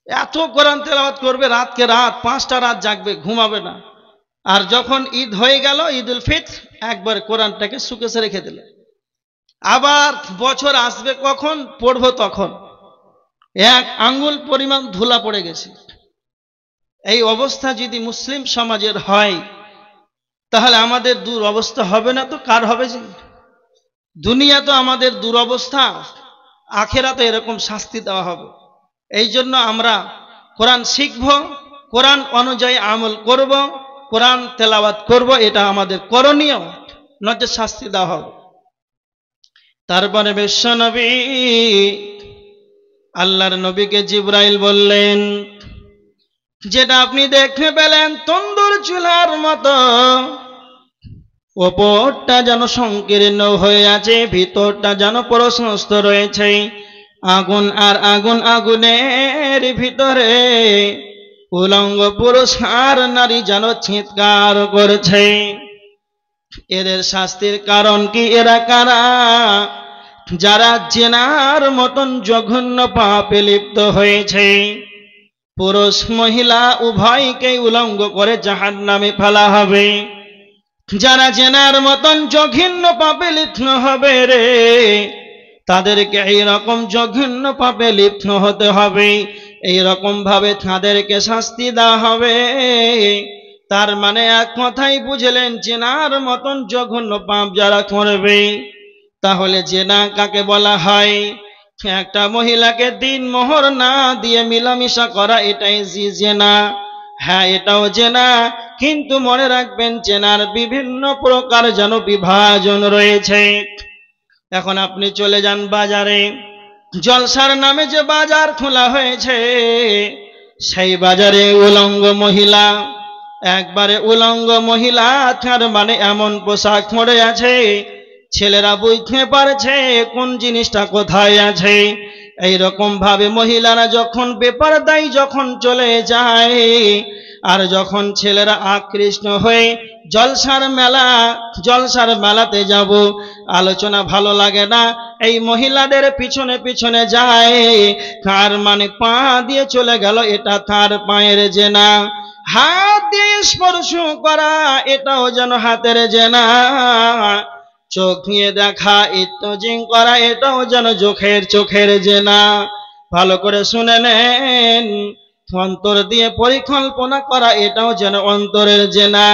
এত কোরআন তেলাওয়াত করবে রাতকে রাত 5টা রাত জাগবে ঘুমাবে না আর যখন ঈদ হয়ে গেল ঈদুল ফিতর একবার কোরআনটাকে সুকেসে রেখে দিল আবার বছর আসবে কখন পড়বো তখন এক আঙ্গুল পরিমাণ ধুলা পড়ে গেছে এই অবস্থা যদি মুসলিম সমাজের হয় তাহলে আমাদের দুরবস্থা হবে না তো কার হবে যে দুনিয়া তো আমাদের দুরবস্থা আখেরাতে এরকম শাস্তি দেওয়া হবে এই জন্য আমরা কোরআন শিখব কোরআন অনুযায়ী আমল করব কোরআন তেলাওয়াত করব এটা আমাদের করণীয় নয়তো শাস্তি দেওয়া হবে তারপরে বিশ্বনবী আল্লাহর নবীকে জিবরাইল বললেন যেটা আপনি দেখতে পেলেন তন্দুর চুলার মতো ওপরটা যেন সংকীর্ণ হয়ে আছে ভিতরটা যেন প্রশস্ত রয়েছে আগুন আর আগুন আগুনের ভিতরে উলঙ্গ পুরুষ আর নারী যেন চিৎকার করছে এদের শাস্তির কারণ কি এরা কারা যারা জেনার মতন জঘন্য পাপে লিপ্ত হয়েছে পুরুষ মহিলা উভয়কে উলঙ্গ করে জাহান্নামে ফেলা হবে যারা জেনার মতন জঘন্য পাপে লিপ্ত হবে রে তাদেরকে এইরকম জঘন্য পাপে লিপ্ত হতে হবে এইরকম ভাবে তাদেরকে শাস্তি দেওয়া হবে তার মানে এক কথাই বুঝলেন জেনার মতন জঘন্য পাপ যারা করবে তাহলে জেনা কাকে বলা হয় একটা মহিলাকে দিন মোহর না দিয়ে মিলামিশা করা এটাই জেনা হ্যাঁ এটাও জেনা কিন্তু মনে রাখবেন জেনার বিভিন্ন প্রকার যেন বিভাজন রয়েছে এখন আপনি চলে যান বাজারে জলসার নামে যে বাজার খোলা হয়েছে সেই বাজারে উলঙ্গ মহিলা একবারে উলঙ্গ মহিলা তার মানে এমন পোশাক পরে আছে ছেলেরা বুঝতে পারছে কোন জিনিসটা কোথায় আছে এইরকম ভাবে মহিলারা যখন বেপরদাই যখন চলে যায় আর যখন ছেলেরা আকৃষ্ট হয়ে জলসার মেলাতে যাব আলোচনা ভালো লাগে না এই মহিলাদের পিছনে পিছনে যায় তার মানে পা দিয়ে চলে গেল এটা তার পায়ের জেনা হাত দিয়ে স্পর্শ করা এটাও যেন হাতের জেনা চোখ নিয়ে দেখা ইত্তজিং করা এটাও যেন চোখের জেনা ভালো করে শুনে নেন অন্তর দিয়ে পরিকল্পনা করা এটাও যেন অন্তরের জেনা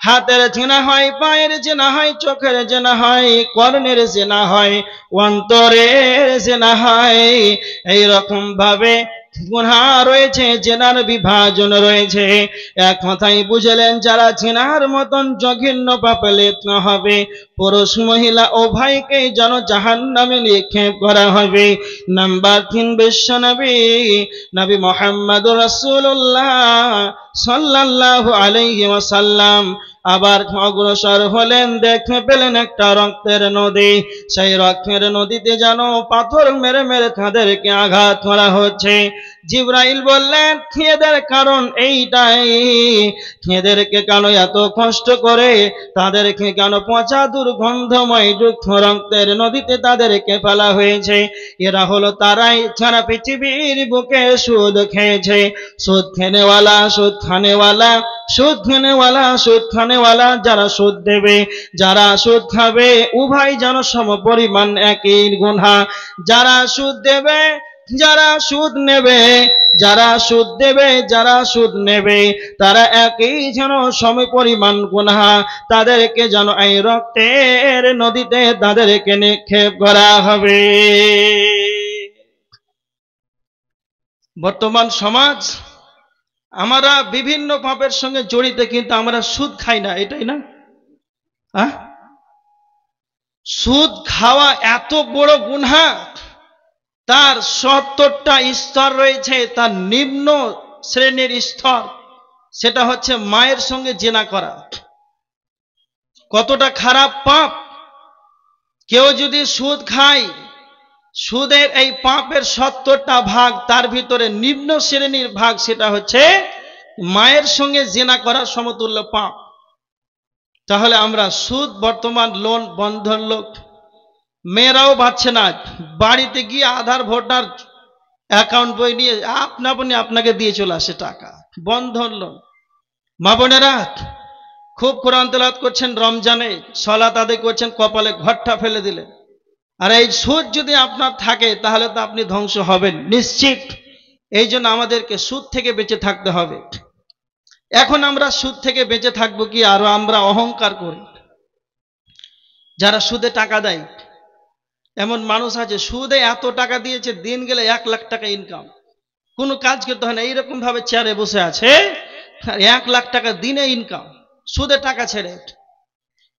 হাতের জেনা হয় পায়ের জেনা হয় চোখের জেনা হয় কর্ণের জেনা হয় অন্তরের জেনা হয় এইরকম ভাবে গুনাহ রয়েছে জেনার বিভাজন রয়েছে এক কথাই বুঝলেন যারা জেনার মতন জঘন্য পাপে লিপ্ত হবে পুরুষ মহিলা উভয়কে যেন জাহান্নামে নিক্ষেপ করা হবে নাম্বার 3 বিশ্বনবী নবী মুহাম্মদুর রাসূলুল্লাহ সাল্লাল্লাহু আলাইহি ওয়াসাল্লাম আবার অগ্রসর হলেন দেখতে পেলেন একটা রক্তের নদী সেই রক্তের নদীতে যেন পাথর মেরে মেরে তাদেরকে আঘাত করা হচ্ছে জিবরাইল বললেন এদের কারণ এইটাই, এদেরকে কেন এত কষ্ট করে, তাদেরকে কেন পচা দুর্গন্ধময় দুঃখ রক্তের নদীতে তাদেরকে ফেলা হয়েছে। এরা হলো তারাই যারা পৃথিবীর বুকে সুদ খেয়েছে। সুদ খেনেওয়ালা, সুদ খানেওয়ালা, সুদ খেনেওয়ালা, সুদ খানেওয়ালা, যারা সুদ দেবে, যারা সুদ খাবে, উভয় যেন সমপরিমাণ একই গুনাহ। যারা সুদ দেবে, যারা সুদ নেবে, যারা সুদ দেবে, যারা সুদ নেবে, তারা একই যেন সমপরিমাণ গুনাহ। তাদেরকে যেন এই রক্তের নদীতে তাদেরকে নিক্ষেপ করা হবে। বর্তমান সমাজ আমরা বিভিন্ন পাপের সঙ্গে জড়িত, কিন্তু আমরা সুদ খাই না, এটাই না? সুদ খাওয়া এত বড় গুনাহ, তার ৭০টা স্তর রয়েছে। তার নিম্ন শ্রেণীর স্তর, সেটা হচ্ছে মায়ের সঙ্গে জিনা করা। কতটা খারাপ পাপ! কেউ যদি সুদ খায়, সুদের এই পাপের ৭০টা ভাগ, তার ভিতরে নিম্ন শ্রেণীর ভাগ সেটা হচ্ছে মায়ের সঙ্গে জিনা করার সমতুল্য পাপ। তাহলে আমরা সুদ, বর্তমান লোন, বন্ধন লোক, মেয়েরাও পাচ্ছে না। বাড়িতে গিয়ে আধার ভোটার অ্যাকাউন্ট বই নিয়ে আপনাকে দিয়ে চলে আসে টাকা, বন্ধন লোন। মা বোনেরা খুব কোরআন তেলাওয়াত করছেন, রমজানে সালাত আদায় করছেন, কপালে ঘটটা ফেলে দিলেন। আর এই সুদ যদি আপনার থাকে তাহলে তো আপনি ধ্বংস হবেন নিশ্চিত। এই জন্য আমাদেরকে সুদ থেকে বেঁচে থাকতে হবে। এখন আমরা সুদ থেকে বেঁচে থাকবো কি, আরো আমরা অহংকার করি। যারা সুদে টাকা দেয়, এমন মানুষ আছে সুদে এত টাকা দিয়েছে, দিন গেলে 1 লাখ টাকা ইনকাম, কোনো কাজ করতে হয় না, এইরকম ভাবে চেয়ারে বসে আছে, 1 লাখ টাকা দিনে ইনকাম, সুদে টাকা ছেড়ে।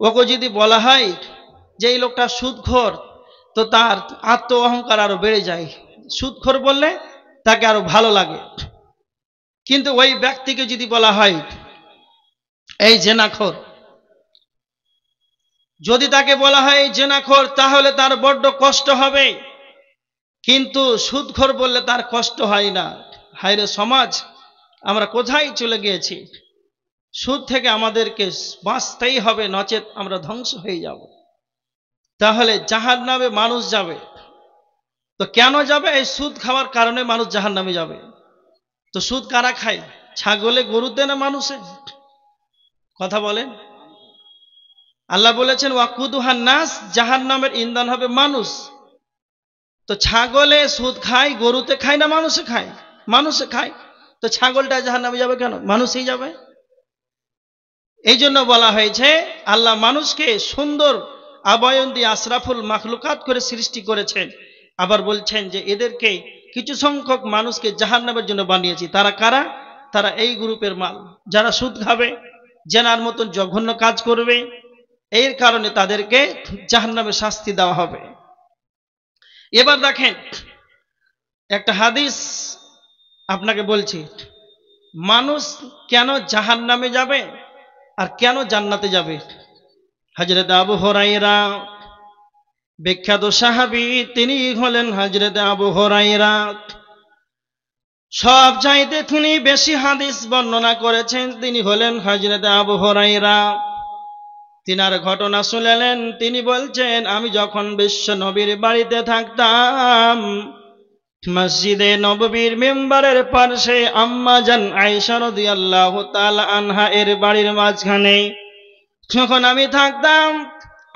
ওকে যদি বলা হয় যে এই লোকটা সুদখোর, তো তার আত্ম অহংকার আরো বেড়ে যায়। সুদখোর বললে তাকে আরো ভালো লাগে। কিন্তু ওই ব্যক্তিকে যদি বলা হয় এই জেনাখোর, যদি তাকে বলা হয় এই জেনাখোর, তাহলে তার বড্ড কষ্ট হবে। কিন্তু সুদখোর বললে তার কষ্ট হয় না। হায়রে সমাজ, আমরা কোথায় চলে গিয়েছি! সুদ থেকে আমাদেরকে বাঁচতেই হবে, নচেত আমরা ধ্বংস হয়ে যাব। তাহলে জাহান্নামে মানুষ যাবে। তো কেন যাবে? এই সুদ খাওয়ার কারণে মানুষ জাহান্নামে যাবে। তো সুদ কারা খায়? ছাগলে, গরুতে, না মানুষে? কথা বলেন। আল্লাহ বলেছেন ওয়াকুদুহান নাস, জাহান্নামের ইন্ধন হবে মানুষ। তো ছাগলে সুদ খায়, গরুতে খায় না মানুষে খায়? মানুষে খায়। তো ছাগলটা জাহান্নামে যাবে কেন? মানুষই যাবে। এই জন্য বলা হয়েছে আল্লাহ মানুষকে সুন্দর আবয়ন দিয়ে আশরাফুল মাখলুকাত করে সৃষ্টি করেছেন। আবার বলছেন যে এদেরকে কিছু সংখ্যক মানুষকে জাহান্নামের জন্য বানিয়েছি। তারা কারা? তারা এই গ্রুপের মাল, যারা সুদ খাবে, জেনার মতন জঘন্য কাজ করবে। এর কারণে তাদেরকে জাহান্নামে শাস্তি দেওয়া হবে। এবার দেখেন একটা হাদিস আপনাকে বলছি, মানুষ কেন জাহান্নামে যাবে আর কেন জান্নাতে যাবে। হযরত আবু হুরায়রা, বিখ্যাত সাহাবী, তিনি হলেন হযরত আবু হুরায়রা। সব চাইতে তিনি বেশি হাদিস বর্ণনা করেছেন, তিনি হলেন হযরত আবু হুরায়রা। তিনার ঘটনা শুনলেন, তিনি বলছেন আমি যখন বিশ্ব নবীর বাড়িতে থাকতাম, মসজিদে নববীর মিম্বারের পাশে আম্মা জান আয়েশা রাদিয়াল্লাহু তাআলা আনহা এর বাড়ির মাঝখানে যখন আমি থাকতাম,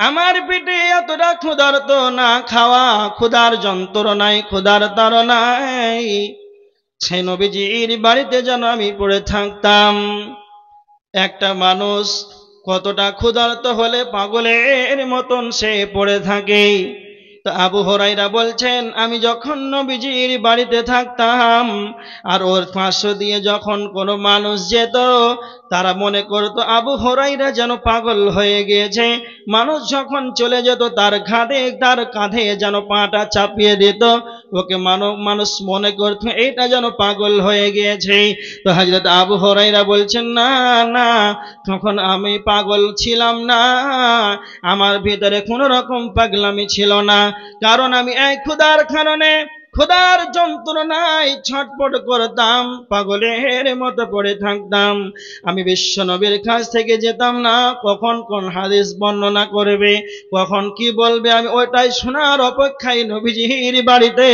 আমার পেটে এতটা ক্ষুধার্ত, না খাওয়া, ক্ষুধার যন্ত্রণায়, ক্ষুধার তাড়নায় সেই নবীজির বাড়িতে যেন আমি পড়ে থাকতাম। একটা মানুষ কতটা ক্ষুধার্ত হলে পাগলের মতন সে পড়ে থাকে। তো আবু হুরায়রা বলছেন আমি যখন নবীজির বাড়িতে থাকতাম, আর ওর পাশ দিয়ে যখন কোনো মানুষ যেত, তারা মনে করতো আবু হুরায়রা যেন পাগল হয়ে গিয়েছে। মানুষ যখন চলে যেত, তার কাঁধে যেন পাটা চাপিয়ে দিত, ওকে মানুষ মনে করতো এটা যেন পাগল হয়ে গিয়েছে। তো হযরত আবু হুরায়রা বলছেন না না, তখন আমি পাগল ছিলাম না, আমার ভিতরে কোনো রকম পাগলামি ছিল না, কারণ আমি এই ক্ষুধার কারণে খোদার যন্ত্রণায় ছটপট করতাম, পাগলের মতো পড়ে থাকতাম। আমি বিশ্ব নবীর কাছ থেকে যেতাম না, কখন কোন হাদিস বর্ণনা করবে, কখন কি বলবে, আমি ওইটাই শোনার অপেক্ষায় নবীজির বাড়িতে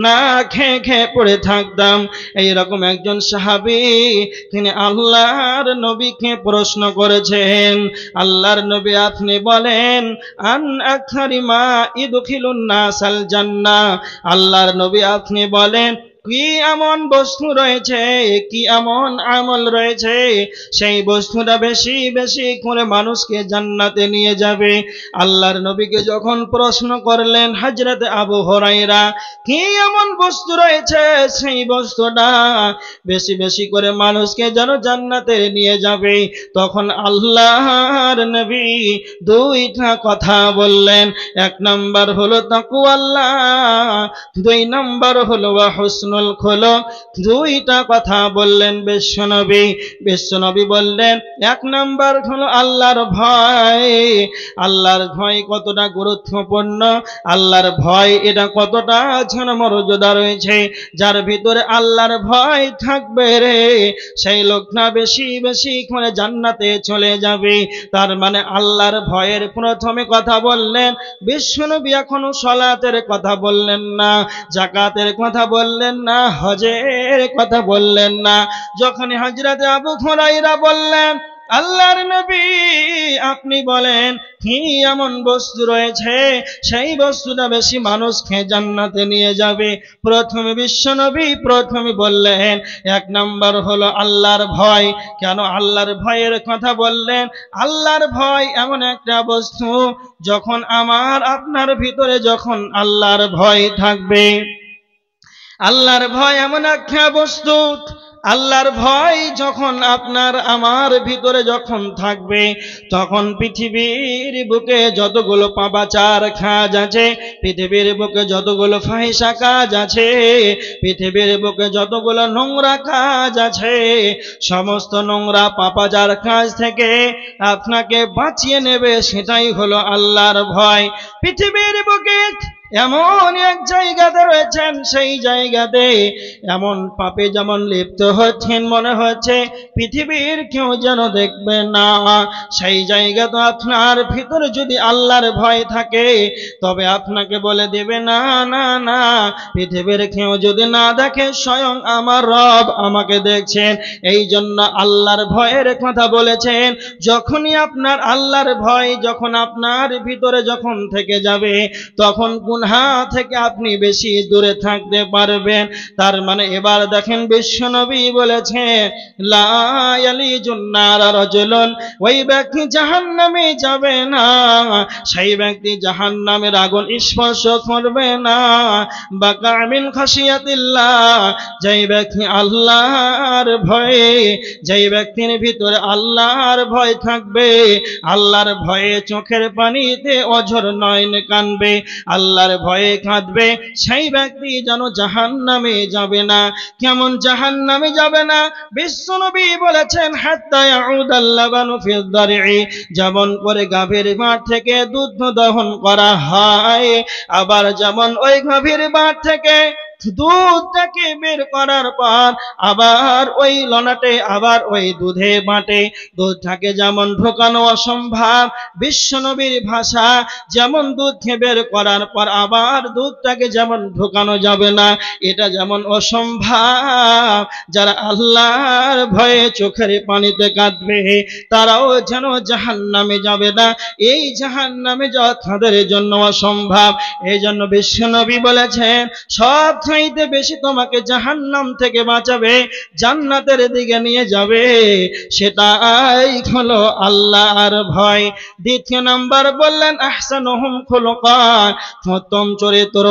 না খেয়ে খেয়ে পড়ে থাকতাম। এইরকম একজন সাহাবী, তিনি আল্লাহর নবীকে প্রশ্ন করেছেন, আল্লাহর নবী আপনি বলেন আন আকসারি মা ইদখিলুন নাসাল জান্নাহ, আল্লাহর নবী আপনি বলেন কি এমন বস্তু রয়েছে, কি এমন আমল রয়েছে, সেই বস্তুটা বেশি বেশি করে মানুষকে জান্নাতে নিয়ে যাবে। আল্লাহর নবীকে যখন প্রশ্ন করলেন হযরত আবু হুরায়রা, কি এমন বস্তু রয়েছে সেই বস্তুটা বেশি বেশি করে মানুষকে যেন জান্নাতে নিয়ে যাবে, তখন আল্লাহর নবী দুইটা কথা বললেন। এক নাম্বার হলো তাকওয়াল্লাহ, দুই নাম্বার হলো হুসনুল খুলুক। দুইটা কথা বললেন বিশ্বনবী। বিশ্বনবী বললেন এক নাম্বার হলো আল্লাহর ভয়। আল্লাহর ভয় কতটা গুরুত্বপূর্ণ, আল্লাহর ভয় এটা কতটা মর্যাদা রয়েছে, যার ভিতরে আল্লাহর ভয় থাকবে রে, সেই লোকটা বেশি বেশি করে জান্নাতে চলে যাবে। তার মানে আল্লাহর ভয়ের প্রথমে কথা বললেন বিশ্বনবী, এখনো সালাতের কথা বললেন না, যাকাতের কথা বললেন না, হজের কথা বললেন না। যখন হযরত আবু হুরায়রা বললেন আল্লাহর নবী আপনি বলেন কি এমন বস্তু রয়েছে সেই বস্তুটা বেশি মানুষকে জান্নাতে নিয়ে যাবে, প্রথমে বিশ্বনবী প্রথমে বললেন এক নাম্বার হলো আল্লাহর ভয়। কেন আল্লাহর ভয়ের কথা বললেন? আল্লাহর ভয় এমন একটা বস্তু, যখন আমার আপনার ভিতরে যখন আল্লাহর ভয় থাকবে, আল্লাহর ভয় এমন একটা বস্তু, আল্লাহর ভয় যখন আপনার আমার ভিতরে যখন থাকবে, তখন পৃথিবীর বুকে যতগুলো পাপাচার কাজ আছে, পৃথিবীর বুকে যতগুলো ফাহিশা কাজ আছে, পৃথিবীর বুকে যতগুলো নোংরা কাজ আছে, সমস্ত নোংরা পাপাচার কাজ থেকে আপনাকে বাঁচিয়ে নেবে, সেটাই হলো আল্লাহর ভয়। পৃথিবীর বুকে এমন এক জায়গাতে রয়েছেন, সেই জায়গাতে এমন পাপে যেমন লিপ্ত হচ্ছেন মনে হচ্ছে পৃথিবীর কেউ যেন দেখবে না। সেই জায়গাতে আপনার ভিতরে যদি আল্লাহর ভয় থাকে, তবে আপনাকে বলে দেবে না না না, পৃথিবীর কেউ যদি না দেখে স্বয়ং আমার রব আমাকে দেখছেন। এই জন্য আল্লাহর ভয়ের কথা বলেছেন। যখনই আপনার আল্লাহর ভয় যখন আপনার ভিতরে যখন থেকে যাবে, তখন গুনাহ থেকে আপনি বেশি দূরে থাকতে পারবেন। তার মানে এবার দেখেন বিশ্বনবী বলেছেন লা ইয়ালিজুন নার রাজুলুন, ওই ব্যক্তি জাহান্নামে যাবে না, সেই ব্যক্তি জাহান্নামের আগুন স্পর্শ করবে না। বাকা মিন খাশিয়াতিল্লাহ, যেই ব্যক্তি আল্লাহর ভয়ে, যেই ব্যক্তির ভিতরে আল্লাহর ভয় থাকবে, আল্লাহর ভয়ে চোখের পানিতে অঝর নয়ন কানবে, আল্লাহর ভয়ে কাঁদবে, সেই ব্যক্তি যেন জাহান্নামে যাবে না। কেমন জাহান্নামে যাবে না? বিশ্বনবী বলেছেন হাত্তা ইয়াউদাল লাবানু ফিদ দার'i, যেমন করে গাভীর বাট থেকে দুধ দহন করা হয়, আবার যেমন ওই গাভীর বাট থেকে দুধটাকে বের করার পর আবার ওই লনাটে আবার ওই দুধে বাটে দুধটাকে যেমন ঢোকানো অসম্ভব, বিশ্বনবীর ভাষা যেমন দুধকে বের করার পর আবার দুধটাকে যেমন ঢোকানো যাবে না, এটা যেমন অসম্ভব, যারা আল্লাহর ভয়ে চোখের পানিতে কাঁদবে তারাও যেন জাহান্নামে যাবে না। এই জাহান্নামে যাওয়া তাদের জন্য অসম্ভব। এই জন্য বিশ্বনবী বলেছেন সব চাইতে বেশি তোমাকে জাহান্নাম থেকে বাঁচাবে, জান্নাতের দিকে নিয়ে যাবে, সেটাই হলো আল্লাহর ভয়। দ্বিতীয় নাম্বার বললেন আহসানুহুম খুলুকান, উত্তম চরিত্র।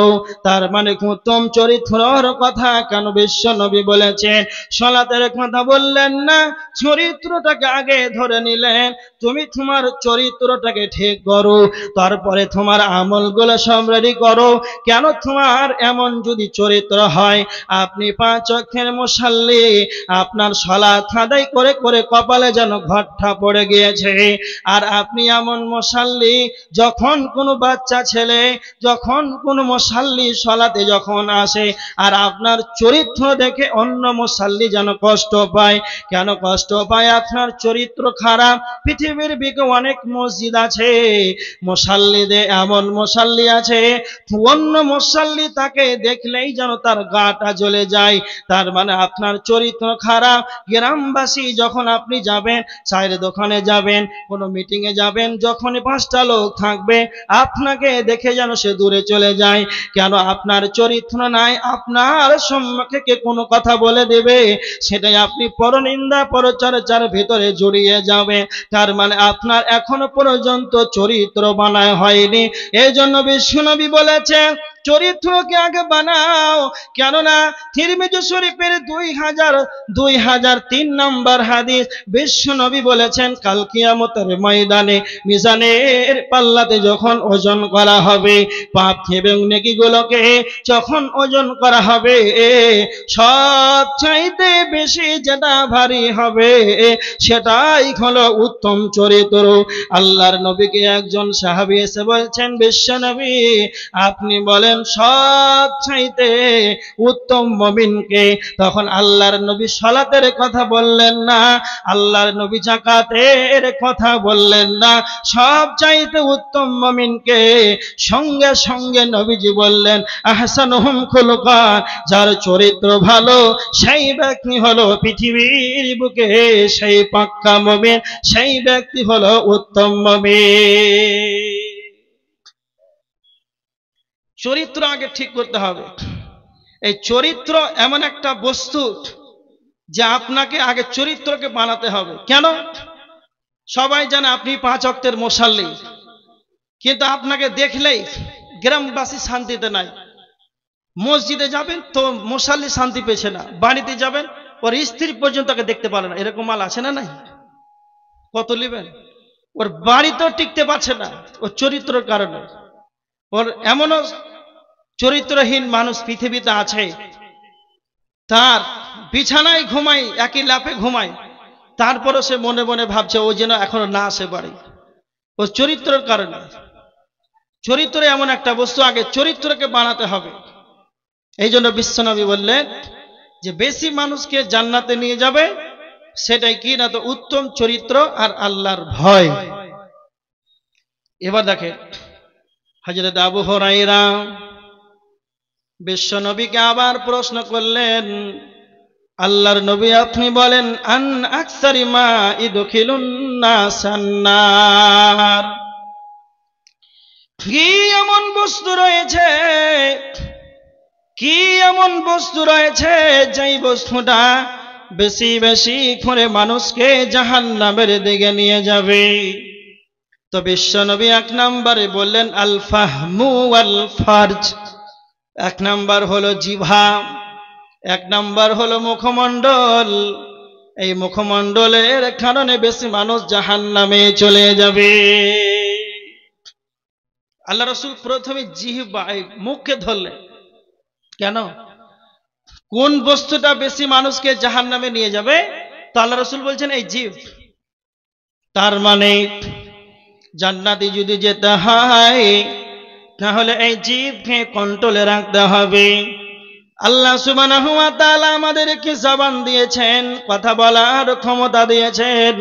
তার মানে উত্তম চরিত্রর কথা কেন বিশ্বনবী বলেছেন? সালাতের কথা বললেন না, চরিত্রটাকে আগে ধরে নিলেন। তুমি তোমার চরিত্রটাকে ঠিক করো, তারপরে তোমার আমলগুলো সব রেডি করো। কেন? তোমার এমন যদি চরিত্র হয়। আপনি 5 ওয়াক্তের মুসাল্লি, আপনার সালাত আদায় করে করে কপালে যেন ঘটটা পড়ে গিয়েছে। আর আপনি এমন মুসাল্লি, যখন কোনো বাচ্চা ছেলে, যখন কোনো মুসাল্লি সালাতে যখন আসে আর আপনার চরিত্র দেখে অন্য মুসাল্লি যেন কষ্ট পায়। কেন কষ্ট পায়? আপনার চরিত্র খারাপ। পৃথিবীর বুকে অনেক মসজিদ আছে, মুসাল্লিদের এমন মুসাল্লি আছে অন্য মুসাল্লি তাকে দেখলেই যেন তার গাটা জ্বলে যায়। তার মানে আপনার চরিত্র খারাপ। গ্রামবাসী যখন আপনি যাবেন, চায়ের দোকানে যাবেন, কোনো মিটিংয়ে যাবেন, যখনই 5টা লোক থাকবে আপনাকে দেখে যেন সে দূরে চলে যায়। কেন? আপনার চরিত্র নাই। আপনার সম্মুখে কে কোনো কথা বলে দেবে, সেটাই আপনি পরনিন্দা পরচর্চার ভিতরে জড়িয়ে যাবে। তার মানে আপনার এখনো পর্যন্ত চরিত্র বানায় হয়নি। এই জন্য বিশ্বনবী বলেছেন চরিত্রকে আগে বানাও। কেননা তিরমিজি শরীফের 2003 নম্বর হাদিস, বিশ্বনবী বলেছেন কাল কিয়ামতের ময়দানে মিজানের পাল্লাতে যখন ওজন করা হবে, পাপ এবং নেকিগুলোকে যখন ওজন করা হবে, সবচাইতে বেশি যেটা ভারী হবে সেটাই হলো উত্তম চরিত্র। আল্লাহর নবীকে একজন সাহাবী এসে বলছেন, বিশ্বনবী আপনি বলেন সবচাইতে উত্তম মুমিনকে? তখন আল্লাহর নবী সালাতের কথা বললেন না, আল্লাহর নবী যাকাতের কথা বললেন না, সবচাইতে উত্তম মুমিনকে? সঙ্গে সঙ্গে নবীজি বললেন আহসানুহুম খুলুকা, যার চরিত্র ভালো সেই ব্যক্তি হলো পৃথিবীর বুকে সেই পাক্কা মুমিন, সেই ব্যক্তি হলো উত্তম মুমিন। চরিত্র আগে ঠিক করতে হবে। এই চরিত্র এমন একটা বস্তু যে আপনাকে আগে চরিত্রকে বানাতে হবে। কেন? সবাই জানে আপনি 5 ওয়াক্তের মুসাল্লি, কিন্তু আপনাকে দেখলেই গ্রামবাসী শান্তিতে নাই। মসজিদে যাবেন তো মুসাল্লি শান্তি পেয়েছে না, বাড়িতে যাবেন ওর স্ত্রী পর্যন্ত তাকে দেখতে পারে না। এরকম মাল আছে না নাই? কত নেবেন? ওর বাড়িতেও টিকতে পারছে না ওর চরিত্রের কারণে। ওর এমনও চরিত্রহীন মানুষ পৃথিবীতে আছে, তার বিছানায় ঘুমায়, একই ল্যাপে ঘুমায়, তারপরও সে মনে মনে ভাবছে ও যেন এখনো না আসে বাড়ি, ওর চরিত্রের কারণে। চরিত্র এমন একটা বস্তু, আগে চরিত্রকে বানাতে হবে। এই জন্য বিশ্বনবী বললেন যে বেশি মানুষকে জান্নাতে নিয়ে যাবে সেটাই কি না, তো উত্তম চরিত্র আর আল্লাহর ভয়। এবার দেখেন হযরত আবু হুরায়রা বিশ্বনবীকে আবার প্রশ্ন করলেন, আল্লাহর নবী আপনি বলেন আন আকসারি মা ইদখিলুন নাসান নার, কি এমন বস্তু রয়েছে, কি এমন বস্তু রয়েছে যেই বস্তুটা বেশি বেশি করে মানুষকে জাহান্নামের দিকে নিয়ে যাবে? তো বিশ্বনবী 1 নম্বরে বললেন আল ফাহমু ওয়াল ফারজ। 1 নম্বর হলো জিহ্বা, 1 নম্বর হলো মুখমণ্ডল। এই মুখমণ্ডলের কারণে বেশি মানুষ জাহান্নামে চলে যাবে। আল্লাহ রাসূল প্রথমে জিহ্বা, মুখকে ধরলেন। কেন? কোন বস্তুটা বেশি মানুষকে জাহান্নামে নিয়ে যাবে? তো আল্লাহ রাসূল বলছেন এই জিহ্ব। তার মানে জান্নাতে যদি যেতে হয় তাহলে এই জিহ্বকে কন্ট্রোলে রাখতে হবে। আল্লাহ সুবহানাহু ওয়া তাআলা আমাদেরকে জবান দিয়েছেন, কথা বলার ক্ষমতা দিয়েছেন।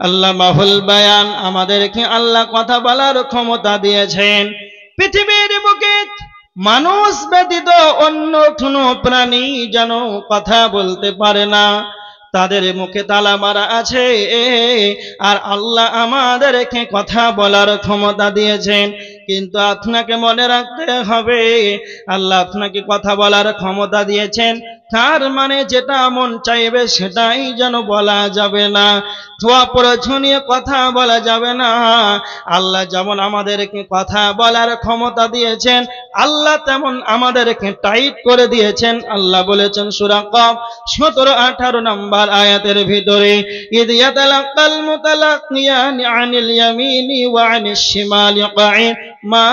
আল্লাহ মাহুল বায়ান, আমাদেরকে আল্লাহ কথা বলার ক্ষমতা দিয়েছেন। পৃথিবীর বুকে মানুষ ব্যতীত অন্য কোনো প্রাণী যেন কথা বলতে পারে না, তাদের মুখে তালা মারা আছে। আর আল্লাহ আমাদেরকে কথা বলার ক্ষমতা দিয়েছেন। কিন্তু আপনাকে মনে রাখতে হবে আল্লাহ আপনাকে কথা বলার ক্ষমতা দিয়েছেন, তার মানে যেটা মন চাইবে সেটাই যেন বলা যাবে না, ধোয়া প্রয়োজনীয় কথা বলা যাবে না। আল্লাহ যেমন আমাদেরকে কথা বলার ক্ষমতা দিয়েছেন, আল্লাহ তেমন আমাদেরকে টাইট করে দিয়েছেন। আল্লাহ বলেছেন সূরা কফ 17-18 নম্বর আয়াতের ভিতরে, ইদ ইয়াতালাক্কাল মুতালাক্কিয়ানি আনিল ইয়ামিনি ওয়া আনিশ শিমালি কাঈদ মা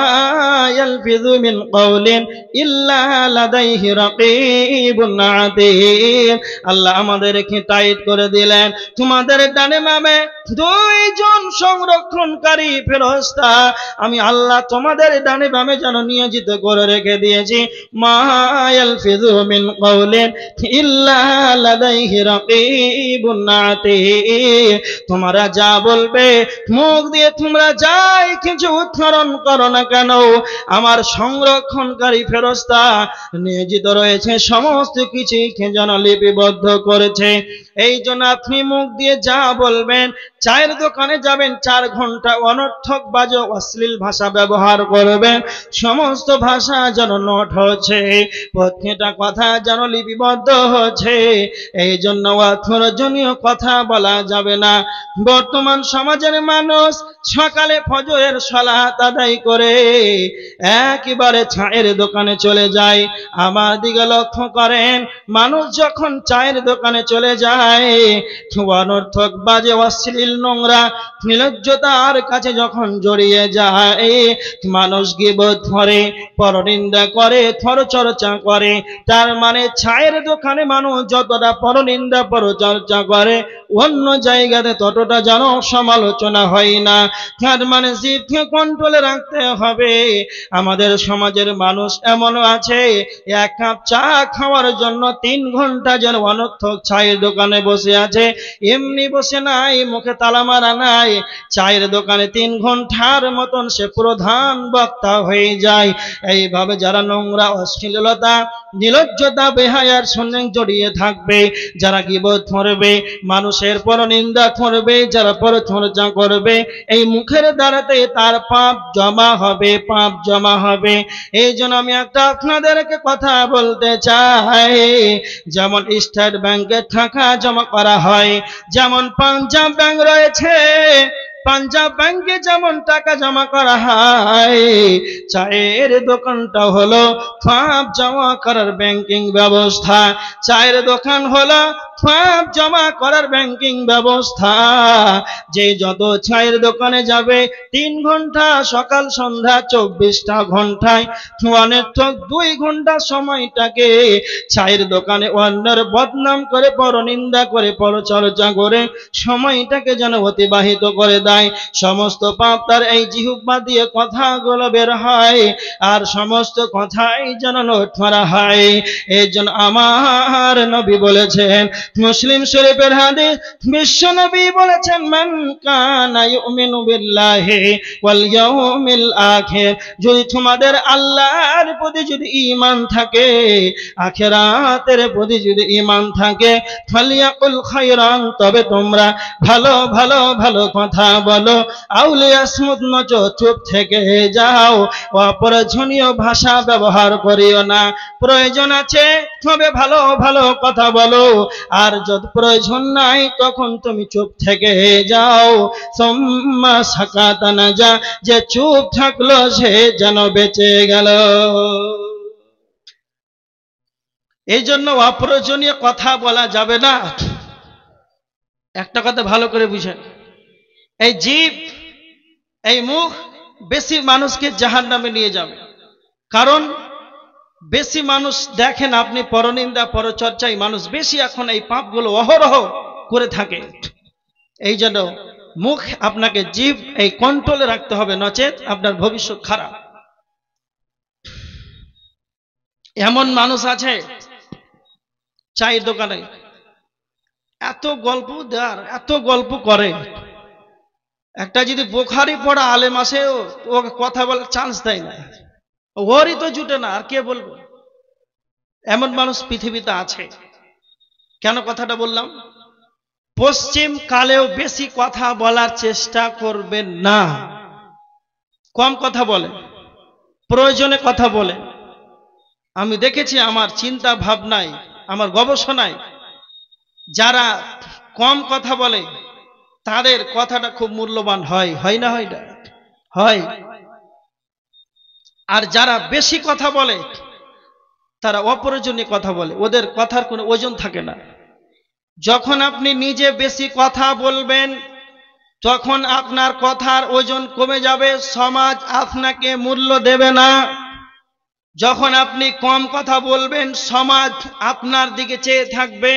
ইয়ালফিযু মিন কাওলিন ইল্লা লাদাইহি রাকীবুন আতীদ। আল্লাহ আমাদেরকে তাইদ করে দিলেন, তোমাদের ডানে বামে দুইজন সংরক্ষণকারী ফেরেশতা আমি আল্লাহ তোমাদের ডানে বামে যেন নিয়োজিত করে রেখে দিয়েছি। মা ইয়ালফিযু মিন কাওলিন ইল্লা লাদাইহি রাকীবুন আতীদ। তোমরা যা বলবে, মুখ দিয়ে তোমরা যাই কিছু উচ্চারণ করো না কেন, আমার সংরক্ষণকারী ফেরেশতা নিয়োজিত রয়েছে, সমস্ত কিছুকে যেন লিপিবদ্ধ করেছে। এই জন্য আপনি মুখ দিয়ে যা বলবেন, চায়ের দোকানে যাবেন 4 ঘন্টা অনর্থক বাজে অশ্লীল ভাষা ব্যবহার করবেন, সমস্ত ভাষা যেন নোট হচ্ছে, প্রত্যেকটা কথা যেন লিপিবদ্ধ হচ্ছে। এই জন্য অপ্রয়োজনীয় কথা বলা যাবে না। বর্তমান সমাজের মানুষ সকালে ফজরের সালাত আদায় করে একেবারে চায়ের দোকানে চলে যায়। আমার দিকে লক্ষ্য করেন, মানুষ যখন চায়ের দোকানে চলে যায়, অনর্থক বাজে অশ্লীল নোংরা নির্লজ্জতার কাছে যখন জড়িয়ে যায়, মানুষ গীবত করে, পরনিন্দা করে, পরচর্চা করে। তার মানে চায়ের দোকানে মানুষ যতটা পরনিন্দা পরচর্চা করে, অন্য জায়গাতে ততটা যেন সমালোচনা হয় না। তার মানে জিভকে কন্ট্রোলে রাখতে হবে। আমাদের সমাজের মানুষ এমনও আছে, 1 কাপ চা খাওয়ার জন্য 3 ঘন্টা যেন অনর্থক চায়ের দোকানে বসে আছে। এমনি বসে নাই, মুখে তালা মারা নাই, চায়ের দোকানে 3 ঘন্টার মতন সে প্রধান বক্তা হয়ে যায়। এইভাবে যারা নোংরা অশ্লীলতা নির্লজ্জতা বেহায়ার সঙ্গে জড়িয়ে থাকবে, যারা গীবত করবে, মানুষের পরনিন্দা করবে, যারা পরচর্চা করবে, এই মুখের দ্বারাতে তার পাপ জমা হবে, পাপ জমা হবে। এই জন্য আমি একটা আপনাদেরকে কথা বলতে চাই, যেমন স্টেট ব্যাংকে টাকা জমা করা হয়, যেমন পাঞ্জাব ব্যাংক রয়েছে, পাঞ্জাব ব্যাংকে যেমন টাকা জমা করা হয়, চায়ের দোকানটা হলো পাপ জমা করার ব্যাংকিং ব্যবস্থা। চায়ের দোকান হলো পাপ জমা করার ব্যাংকিং ব্যবস্থা। যে যত চায়ের দোকানে যাবে 3 ঘন্টা সকাল সন্ধ্যা 24টা ঘন্টায় অনর্থক 2 ঘন্টা সময়টাকে চায়ের দোকানে অন্যের বদনাম করে, পরনিন্দা করে, পরচর্চা করে সময়টাকে যেন অতিবাহিত করে দেয়। সমস্ত পাপ তার এই জিহ্বা দিয়ে কথাগুলো বের হয়, আর সমস্ত কথাই যেন নোট করা হয়। এই জন্য আমার নবী বলেছেন, মুসলিম শরীফের হাদিস, বিশ্ব নবী বলেছেন, মান কানা ইউমিনু বিল্লাহি ওয়াল ইয়াউমিল আখির, যদি তোমাদের আল্লাহর প্রতি যদি ঈমান থাকে, আখিরাতের প্রতি যদি ঈমান থাকে, ফালিয়াকুল খায়রান, তবে তোমরা ভালো ভালো ভালো কথা বলো, আউলি আসমুত, নচো চুপ থেকে যাও, অপ্রয়োজনীয় ভাষা ব্যবহার করিও না। প্রয়োজন আছে তবে ভালো ভালো কথা বলো, আর যদি প্রয়োজন নাই তখন তুমি চুপ থেকে যাও। সুম্মা সাকাতা নাজা, যে চুপ থাকলো সে যেন বেঁচে গেল। এই জন্য অপ্রয়োজনীয় কথা বলা যাবে না। একটা কথা ভালো করে বুঝেন, এই জিভ, এই মুখ বেশি মানুষকে জাহান্নামে নিয়ে যাবে। কারণ বেশি মানুষ দেখেন আপনি, পরনিন্দা পরচর্চায় মানুষ বেশি এখন এই পাপগুলো অহরহ করে থাকে। এই জন্য মুখ আপনাকে, জিভ এই কন্ট্রোলে রাখতে হবে, নচেত আপনার ভবিষ্যৎ খারাপ। এমন মানুষ আছে চায়ের দোকানে এত গল্প দেওয়ার, এত গল্প করে, একটা যদি বুখারী পড়া আলেম আসে ওকে কথা বলার চান্স দেয় না, ওরই তো জুটে না, আর কে বলবো। এমন মানুষ পৃথিবীতে আছে। কেন কথাটা বললাম? পশ্চিম কালেও বেশি কথা বলার চেষ্টা করবেন না, কম কথা বলে, প্রয়োজনে কথা বলে। আমি দেখেছি আমার চিন্তা ভাবনায়, আমার গবেষণায়, যারা কম কথা বলে তাদের কথাটা খুব মূল্যবান হয়, হয় না? হয় না? হয়। আর যারা বেশি কথা বলে তারা অপ্রয়োজনীয় কথা বলে, ওদের কথার কোনো ওজন থাকে না। যখন আপনি নিজে বেশি কথা বলবেন, তখন আপনার কথার ওজন কমে যাবে, সমাজ আপনাকে মূল্য দেবে না। যখন আপনি কম কথা বলবেন, সমাজ আপনার দিকে চেয়ে থাকবে,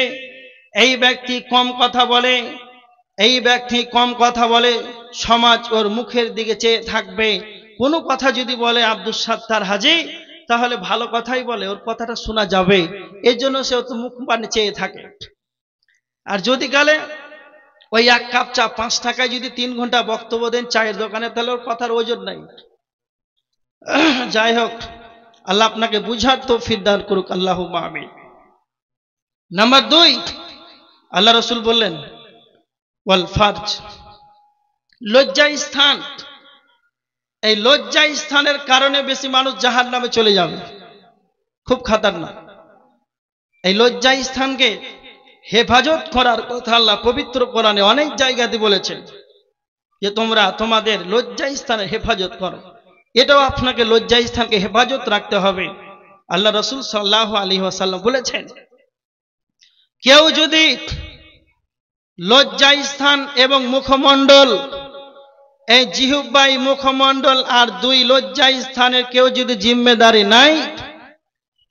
এই ব্যক্তি কম কথা বলে, এই ব্যক্তি কম কথা বলে, সমাজ ওর মুখের দিকে চেয়ে থাকবে। কোনো কথা যদি বলে আব্দুল সাত্তার হাজী, তাহলে ভালো কথাই বলে, ওর কথাটা শোনা যাবে, এর জন্য সে তো মুখ পানে চেয়ে থাকে। আর যদি গেলে ওই এক কাপ চা 5 টাকায় যদি 3 ঘন্টা বক্তব্য দেন চায়ের দোকানে, তাহলে ওর কথার ওজন নাই। যাই হোক, আল্লাহ আপনাকে বুঝার তৌফিক দান করুক, আল্লাহুম্মা আমিন। নাম্বার 2, আল্লাহ রাসূল বললেন ওয়াল ফারজ, লজ্জা স্থান। এই লজ্জা স্থানের কারণে বেশি মানুষ জাহান্নামে চলে যাবে, খুব খাতারনাক। এই লজ্জা স্থানকে হেফাজত করার কথা আল্লাহ পবিত্র কোরআনে অনেক জায়গাতে বলেছেন যে তোমরা তোমাদের লজ্জা স্থানের হেফাজত করো। এটাও আপনাকে লজ্জা স্থানকে হেফাজত রাখতে হবে। আল্লাহ রাসূল সাল্লাল্লাহু আলাইহি ওয়াসাল্লাম বলেছেন, কেউ যদি লজ্জা স্থান এবং মুখমণ্ডল, এই জিহ্বাই, মুখমণ্ডল আর 2 লজ্জা স্থানের কেউ যদি জিম্মেদারি নাই,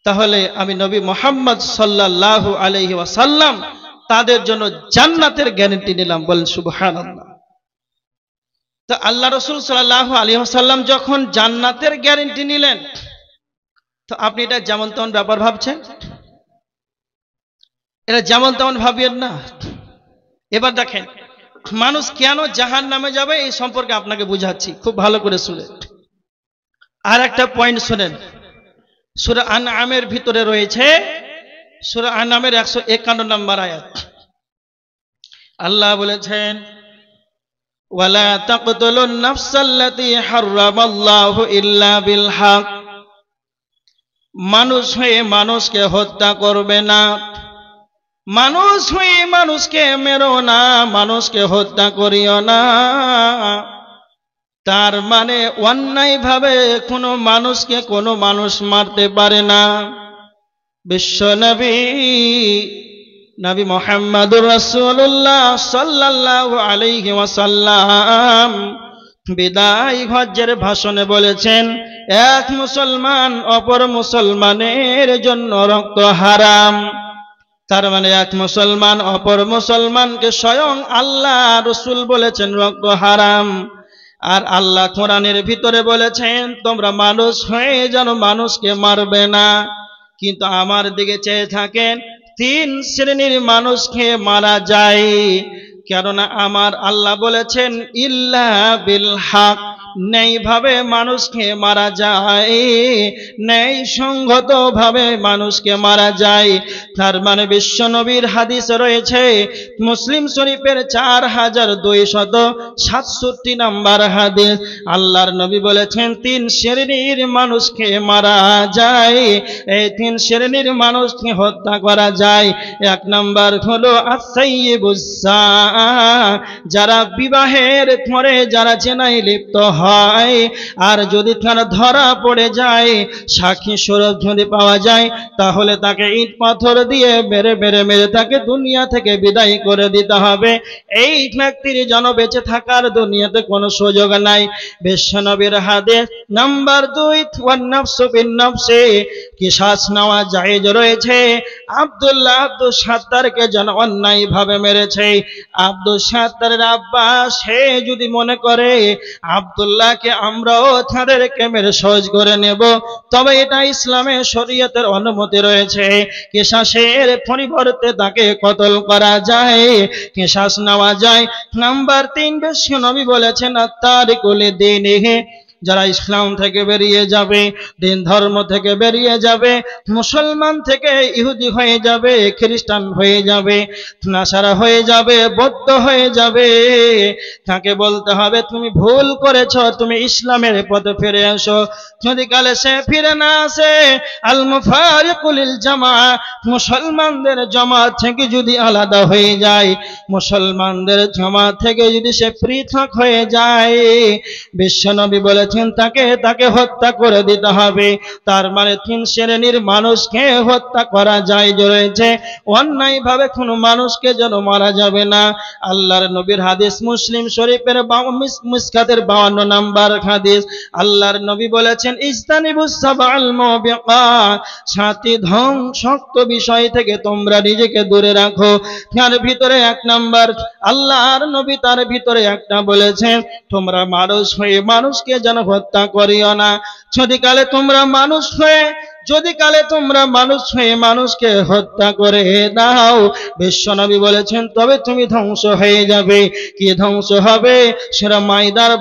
তাহলে আমি নবী মুহাম্মদ সাল্লাল্লাহু আলাইহি ওয়াসাল্লাম তাদের জন্য জান্নাতের গ্যারান্টি নিলাম। বলেন সুবহানাল্লাহ। তো আল্লাহ রাসূল সাল্লাল্লাহু আলাইহি ওয়াসাল্লাম যখন জান্নাতের গ্যারান্টি নিলেন, তো আপনি এটা যেমন তেমন ব্যাপার ভাবছেন? এটা যেমন তেমন ভাবিয়েন না। এবার দেখেন মানুষ কেন জাহান্নামে যাবে, এই সম্পর্কে আপনাকে বুঝাচ্ছি, খুব ভালো করে শুনেন। আর একটা পয়েন্ট শুনেন, সূরা আনআমের ভিতরে রয়েছে, সূরা আনআমের 151 নম্বর আয়াত। আল্লাহ বলেছেন, ওয়ালা তাকতুলুন নাফসাল্লাতী হারামাল্লাহু ইল্লা বিল হক, মানুষ হয়ে মানুষকে হত্যা করবে না, মানুষ হয়ে মানুষকে মেরো না, মানুষকে হত্যা করিও না। তার মানে অন্যায়ভাবে কোনো মানুষকে কোনো মানুষ মারতে পারে না। বিশ্বনবী নবী মুহাম্মদুর রাসূলুল্লাহ সাল্লাল্লাহু আলাইহি ওয়াসাল্লাম বিদায় হজ্জের ভাষণে বলেছেন, এক মুসলমান অপর মুসলমানের জন্য রক্ত হারাম। তার মানে এক মুসলমান অপর মুসলমানকে স্বয়ং আল্লাহ রাসূল বলেছেন রক্ত হারাম। আর আল্লাহ কোরআনের ভিতরে বলেছেন, তোমরা মানুষ হয়ে যেন মানুষকে মারবে না। কিন্তু আমার দিকে চেয়ে থাকেন, 3 শ্রেণীর মানুষকে মারা যায়, কেননা আমার আল্লাহ বলেছেন ইল্লা বিল হক, ন্যায়ভাবে মানুষকে মারা যায়, ন্যায় সঙ্গত ভাবে মানুষকে মারা যায়। তার মানে বিশ্বনবীর হাদিস রয়েছে, মুসলিম শরীফের 4267 নম্বর হাদিস। আল্লাহর নবী বলেছেন 3 শ্রেণীর মানুষকে মারা যায়, এই 3 শ্রেণীর মানুষকে হত্যা করা যায়। 1 নম্বর হলো আস-সাইয়্যিবুস সাআ, যারা বিবাহের পরে যারা জেনায় লিপ্ত হয়, আর যদি তারা ধরা পড়ে যায়, সাক্ষী স্বরূপ যদি পাওয়া যায়, তাহলে তাকে ইট পাথর দিয়ে মেরে মেরে মেরে তাকে দুনিয়া থেকে বিদায় করে দিতে হবে। এই ব্যক্তির যেন বেঁচে থাকার দুনিয়াতে কোনো সুযোগ নাই। বিশ্বনবীর হাদিস নাম্বার 2, ওয়ান নাফসু বিন নাফসি, কিসাস নেওয়া জায়েজ রয়েছে। আব্দুল সাত্তারকে যেন অন্যায় ভাবে মেরেছে, আব্দুল সাত্তারের আব্বা সে যদি মনে করে আব্দুল্লাহকে আমরাও তাদেরকে মেরে সহজ করে নেব, তবে এটা ইসলামের শরীয়তের অনুমতি রয়েছে। কিসাসের পরিবর্তে তাকে কতল করা যায়, কিসাস নেওয়া যায়। নাম্বার 3, বিশ্বনবী বলেছেন আত-তারিকু লিদ্দীনিহি, যারা ইসলাম থেকে বেরিয়ে যাবে, দিন ধর্ম থেকে বেরিয়ে যাবে, মুসলমান থেকে ইহুদি হয়ে যাবে, খ্রিস্টান হয়ে যাবে, নাসারা হয়ে যাবে, বৌদ্ধ হয়ে যাবে, তাকে বলতে হবে তুমি ভুল করেছো, তুমি ইসলামের পথে ফিরে আসো। যদি কালে সে ফিরে না আসে, আল মুফারিকু লিল জামাআ, মুসলমানদের জামাত থেকে যদি আলাদা হয়ে যায়, মুসলমানদের জামাত থেকে যদি সে পৃথক হয়ে যায়, বিশ্বনবী বলে বলেছেন তাকে হত্যা করে দিতে হবে। তার মানে 3 শ্রেণীর মানুষকে হত্যা করা যায় রয়েছে, অন্যায়ভাবে কোনো মানুষকে যেন মারা যাবে না। আল্লাহর নবীর হাদিস, মুসলিম শরীফের মিসকাতের 52 নম্বর হাদিস, আল্লাহর নবী বলেছেন ইজতানিবুস সাবআল মুবিকাত, 7টি ধ্বংসাত্মক বিষয় থেকে তোমরা নিজেকে দূরে রাখো। তার ভিতরে 1 নাম্বার, আল্লাহর নবী তার ভিতরে একটা বলেছেন, তোমরা মানুষ হয়ে মানুষকে যেন হত্যা করিও না। যদি কালে তোমরা মানুষ হয়ে মানুষকে হত্যা করে দাও, বিশ্বনবী বলেছেন তবে তুমি ধ্বংস হয়ে যাবে। কি ধ্বংস হবে? সূরা মাইদার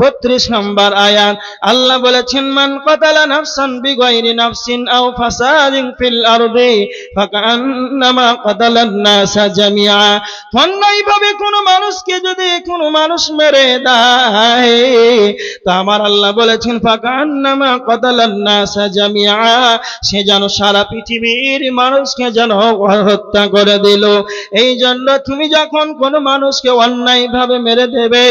32 নম্বর আয়াত, আল্লাহ বলেছেন মান কাতালা নাফসান বিগাইরি নাফসিন আও ফাসাদিন ফিল আরদি ফাকান্নামা কাতালান নাসা জামিআ। অন্যায়ভাবে কোনো মানুষকে যদি কোনো মানুষ মেরে দেয়, তা আমার আল্লাহ বলেছেন ফাকান্নামা কাতালান নাসা জামিআ, সে যেন সারা পৃথিবীর মানুষকে যেন হত্যা করে দিল। এই জন্য তুমি যখন কোনো মানুষকে অন্যায়ভাবে মেরে দেবে,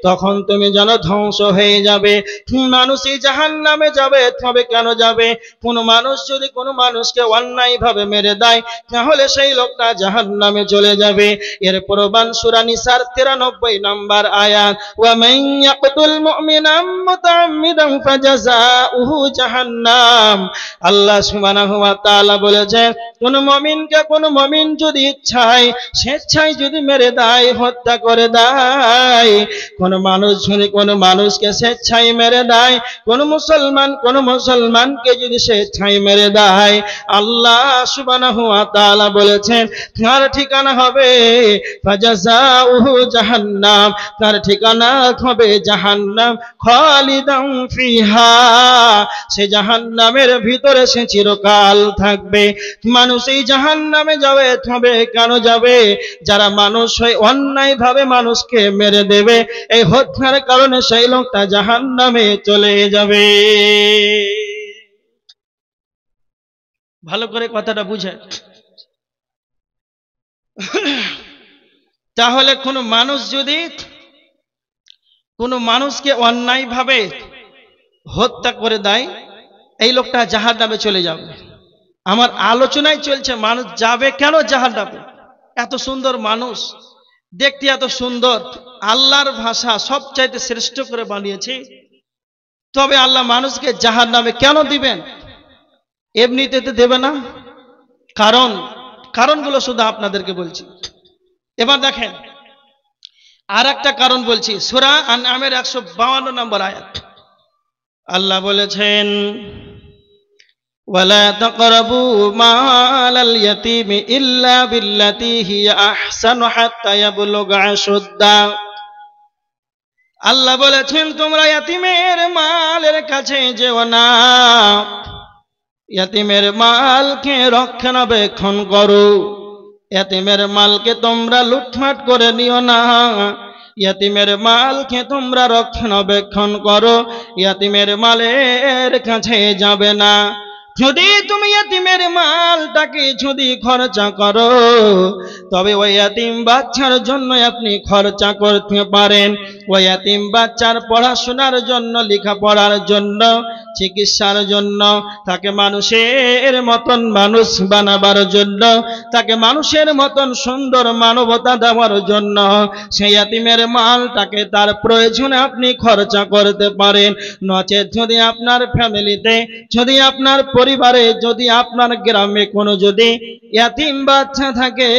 তখন তুমি যেন ধ্বংস হয়ে যাবে। মানুষই জাহান্নামে যাবে। তবে কেন যাবে? কোন মানুষ যদি কোনো মানুষকে অন্যায়ভাবে মেরে দেয়, তাহলে সেই লোকটা জাহান্নামে চলে যাবে। এর প্রমাণ সূরা নিসার 93 নম্বর আয়াত, ওয়া মান ইয়াকতুল মুমিনাম মুতাআম্মিদান ফাজাযাউহু জাহান্নাম। আল্লাহ সুবহানাহু ওয়া তাআলা বলেছেন, কোন মুমিন যদি স্বেচ্ছায় যদি মেরে দেয়, হত্যা করে দেয়, কোন মানুষ যদি কোনো মানুষকে স্বেচ্ছায় মেরে দেয়, কোন মুসলমানকে যদি স্বেচ্ছায় মেরে দেয়, আল্লাহ সুবহানাহু ওয়া তাআলা বলেছেন তার ঠিকানা হবে ফাজাযাউহু জাহান্নাম, তার ঠিকানা হবে জাহান্নাম, খালিদান ফিহা, সে জাহান্নামের ভিতরে সে চিরকাল থাকবে। মানুষ এই জাহান্নামে যাবে। তবে কেন যাবে? যারা মানুষ হয়ে অন্যায়ভাবে মানুষকে মেরে দেবে, এই হত্যার কারণে সেই লোকটা জাহান্নামে চলে যাবে। ভালো করে কথাটা বুঝে। তাহলে কোনো মানুষ যদি কোনো মানুষকে অন্যায়ভাবে হত্যা করে দেয়, এই লোকটা জাহান্নামে চলে যাবে। আমার আলোচনায় চলছে মানুষ যাবে কেন জাহান্নামে। এত সুন্দর মানুষ, দেখতে এত সুন্দর, আল্লাহর ভাষা সবচাইতে শ্রেষ্ঠ করে বানিয়েছে, তবে আল্লাহ মানুষকে জাহান্নামে কেন দিবেন? এমনিতে তো দেবে না। কারণগুলো শুধু আপনাদেরকে বলছি। এবার দেখেন, আর একটা কারণ বলছি, সূরা আনআমের 152 নম্বর আয়াত, আল্লাহ বলেছেন ওয়ালা তাকরাবু মালাল ইয়াতীমি ইল্লা বিল্লাতী হিয়া আহসানু হাত্তা ইয়াবলুগা আশুদ্দা। আল্লাহ বলেছেন তোমরা ইয়াতীমের মালের কাছে যেও না, ইয়াতীমের মালকে রক্ষণাবেক্ষণ করো, ইয়াতীমের মালকে তোমরা লুটপাট করে নিও না, ইয়াতীমের মালকে তোমরা রক্ষণাবেক্ষণ করো, ইয়াতীমের মালের কাছে যাবে না। যদি তুমি ইয়াতীমের মালটাকে যদি খরচা করো, তবে ওই ইয়াতীম বাচ্চার জন্য আপনি খরচা করতে পারেন। ওই ইয়াতীম বাচ্চার পড়াশোনার জন্য, লেখাপড়ার জন্য, চিকিৎসার জন্য, তাকে মানুষের মতন মানুষ বানাবার জন্য, তাকে মানুষের মতন সুন্দর মানবতা দেওয়ার জন্য সেই ইয়াতীমের মালটাকে তার প্রয়োজনে আপনি খরচা করতে পারেন। নচেত যদি আপনার ফ্যামিলিতে, যদি আপনার পরিবারে, যদি আপনার গ্রামে কোনো যদি ইয়াতীম বাচ্চা থাকে,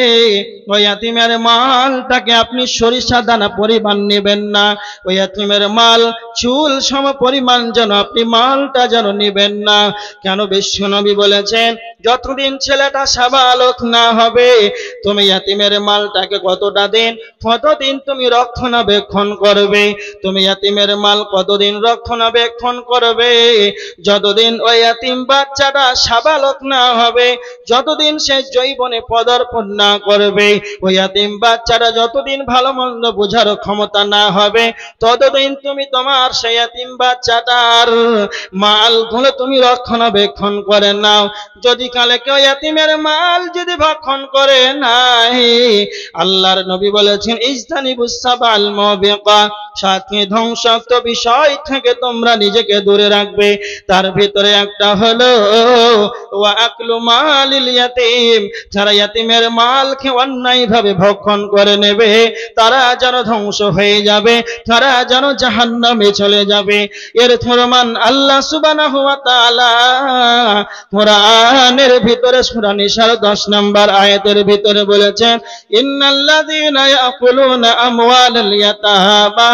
ওই ইয়াতীমের মালটাকে আপনি সরিষা দানা পরিমাণ নেবেন না, ওই ইয়াতীমের মাল চুল সম পরিমাণ যেন আপনি মালটা যেন নেবেন না। কেন? বিশ্বনবী বলেছেন যতদিন ছেলেটা সাবালক না হবে, তুমি ইয়াতীমের মালটাকে কতটা দিন, কতদিন তুমি রক্ষণাবেক্ষণ করবে। তুমি ইয়াতীমের মাল কতদিন রক্ষণাবেক্ষণ করবে? যতদিন ওই ইয়াতীম বাচ্চাটা সাবালক না হবে, যতদিন সে জৈবনে পদার্পণ না করবে, ওই ইয়াতীম বাচ্চাটা যতদিন ভালো মন্দ বোঝার ক্ষমতা না হবে, ততদিন তুমি তোমার সেই ইয়াতীম বাচ্চাটার মাল গুলো তুমি রক্ষণাবেক্ষণ করে নাও। যদি কালে কেউ ইয়াতিমের মাল যদি ভক্ষণ করে নাই, আল্লাহর নবী বলেছেন ইজতানিবুস সাবাল মুবিকা, সাতটি ধ্বংসাত্মক বিষয় থেকে তোমরা নিজেকে দূরে রাখবে। তার ভিতরে একটা হলো ওয়া আকলু মালিল ইয়াতিম, যারা ইয়াতিমের মালকে অন্যায়ভাবে ভক্ষণ করে নেবে তারা যেন ধ্বংস হয়ে যাবে, তারা যেন জাহান্নামে চলে যাবে। এর প্রমাণ আল্লাহ সুবহানাহু ওয়া তাআলা কোরআনের ভিতরে সূরা নিসার 10 নম্বর আয়াতের ভিতরে বলেছেন ইন্নাল্লাযীনা ইয়াকুলুনা আমওয়ালাল ইয়াতামা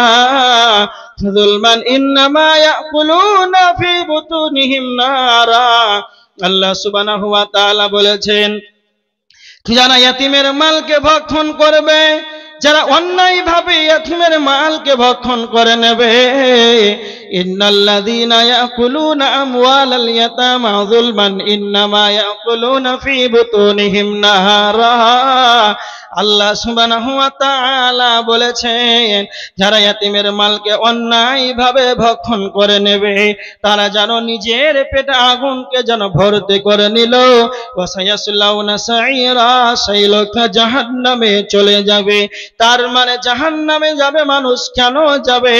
যুলমান ইন্নামা ইয়াকুলুনা ফি বুতুনিহিম নারা। আল্লাহ সুবহানাহু ওয়া তাআলা বলেছেন যারা ইয়াতিমের মালকে ভক্ষণ করবে, যারা অন্যায়ভাবে ইয়াতিমের মালকে ভক্ষণ করে নেবে, ইন্নাল্লাযীনা ইয়াকুলুনা আমওয়ালাল ইয়াতামা যুলমান ইন্নামা ইয়াকুলুনা ফি বুতুনিহিম নারা। আল্লাহ সুবহানাহু ওয়া তাআলা বলেছেন যারা ইয়াতিমের মালকে অন্যায়ভাবে ভক্ষণ করে নেবে তারা যেন নিজের পেটে আগুনকে যেন ভর্তি করে নিল। ওয়া সায়াসলাউনা সাইরা, সেই লোকটা জাহান্নামে চলে যাবে। তার মানে জাহান্নামে যাবে মানুষ কেন যাবে?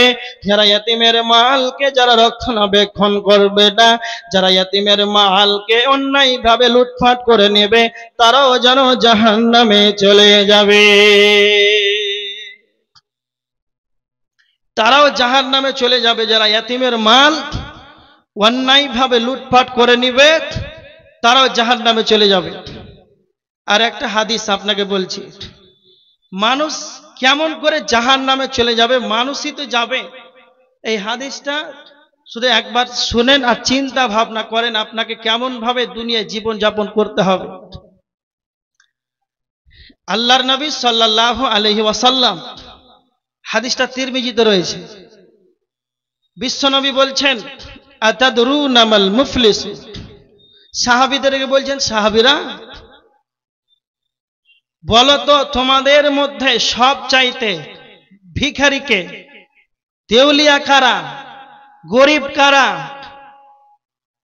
যারা ইয়াতিমের মালকে যারা রক্ষণাবেক্ষণ করবে না, যারা ইয়াতিমের মালকে অন্যায়ভাবে লুটপাট করে নেবে তারাও যেন জাহান্নামে চলে যাবে, তারাও জাহান্নামে চলে যাবে। যারা ইয়াতিমের মাল অন্যায়ভাবে লুটপাট করে নিবে তারাও জাহান্নামে চলে যাবে। আর একটা হাদিস আপনাকে বলছি, মানুষ কেমন করে জাহান্নামে চলে যাবে? মানুষই তো যাবে। এই হাদিসটা শুধু একবার শুনেন আর চিন্তা ভাবনা করেন আপনাকে কেমন ভাবে দুনিয়ায় জীবন যাপন করতে হবে। আল্লাহর নবী সাল্লাল্লাহু আলাইহি ওয়াসাল্লাম, হাদিসটা তিরমিজিতে রয়েছে, বিশ্বনবী বলছেন আতাদরুনা মাল মুফলিস, সাহাবীদেরকে বলছেন সাহাবীরা বলো তো তোমাদের মধ্যে সবচাইতে ভিখারিকে, দেউলিয়া কারা, গরিব কারা?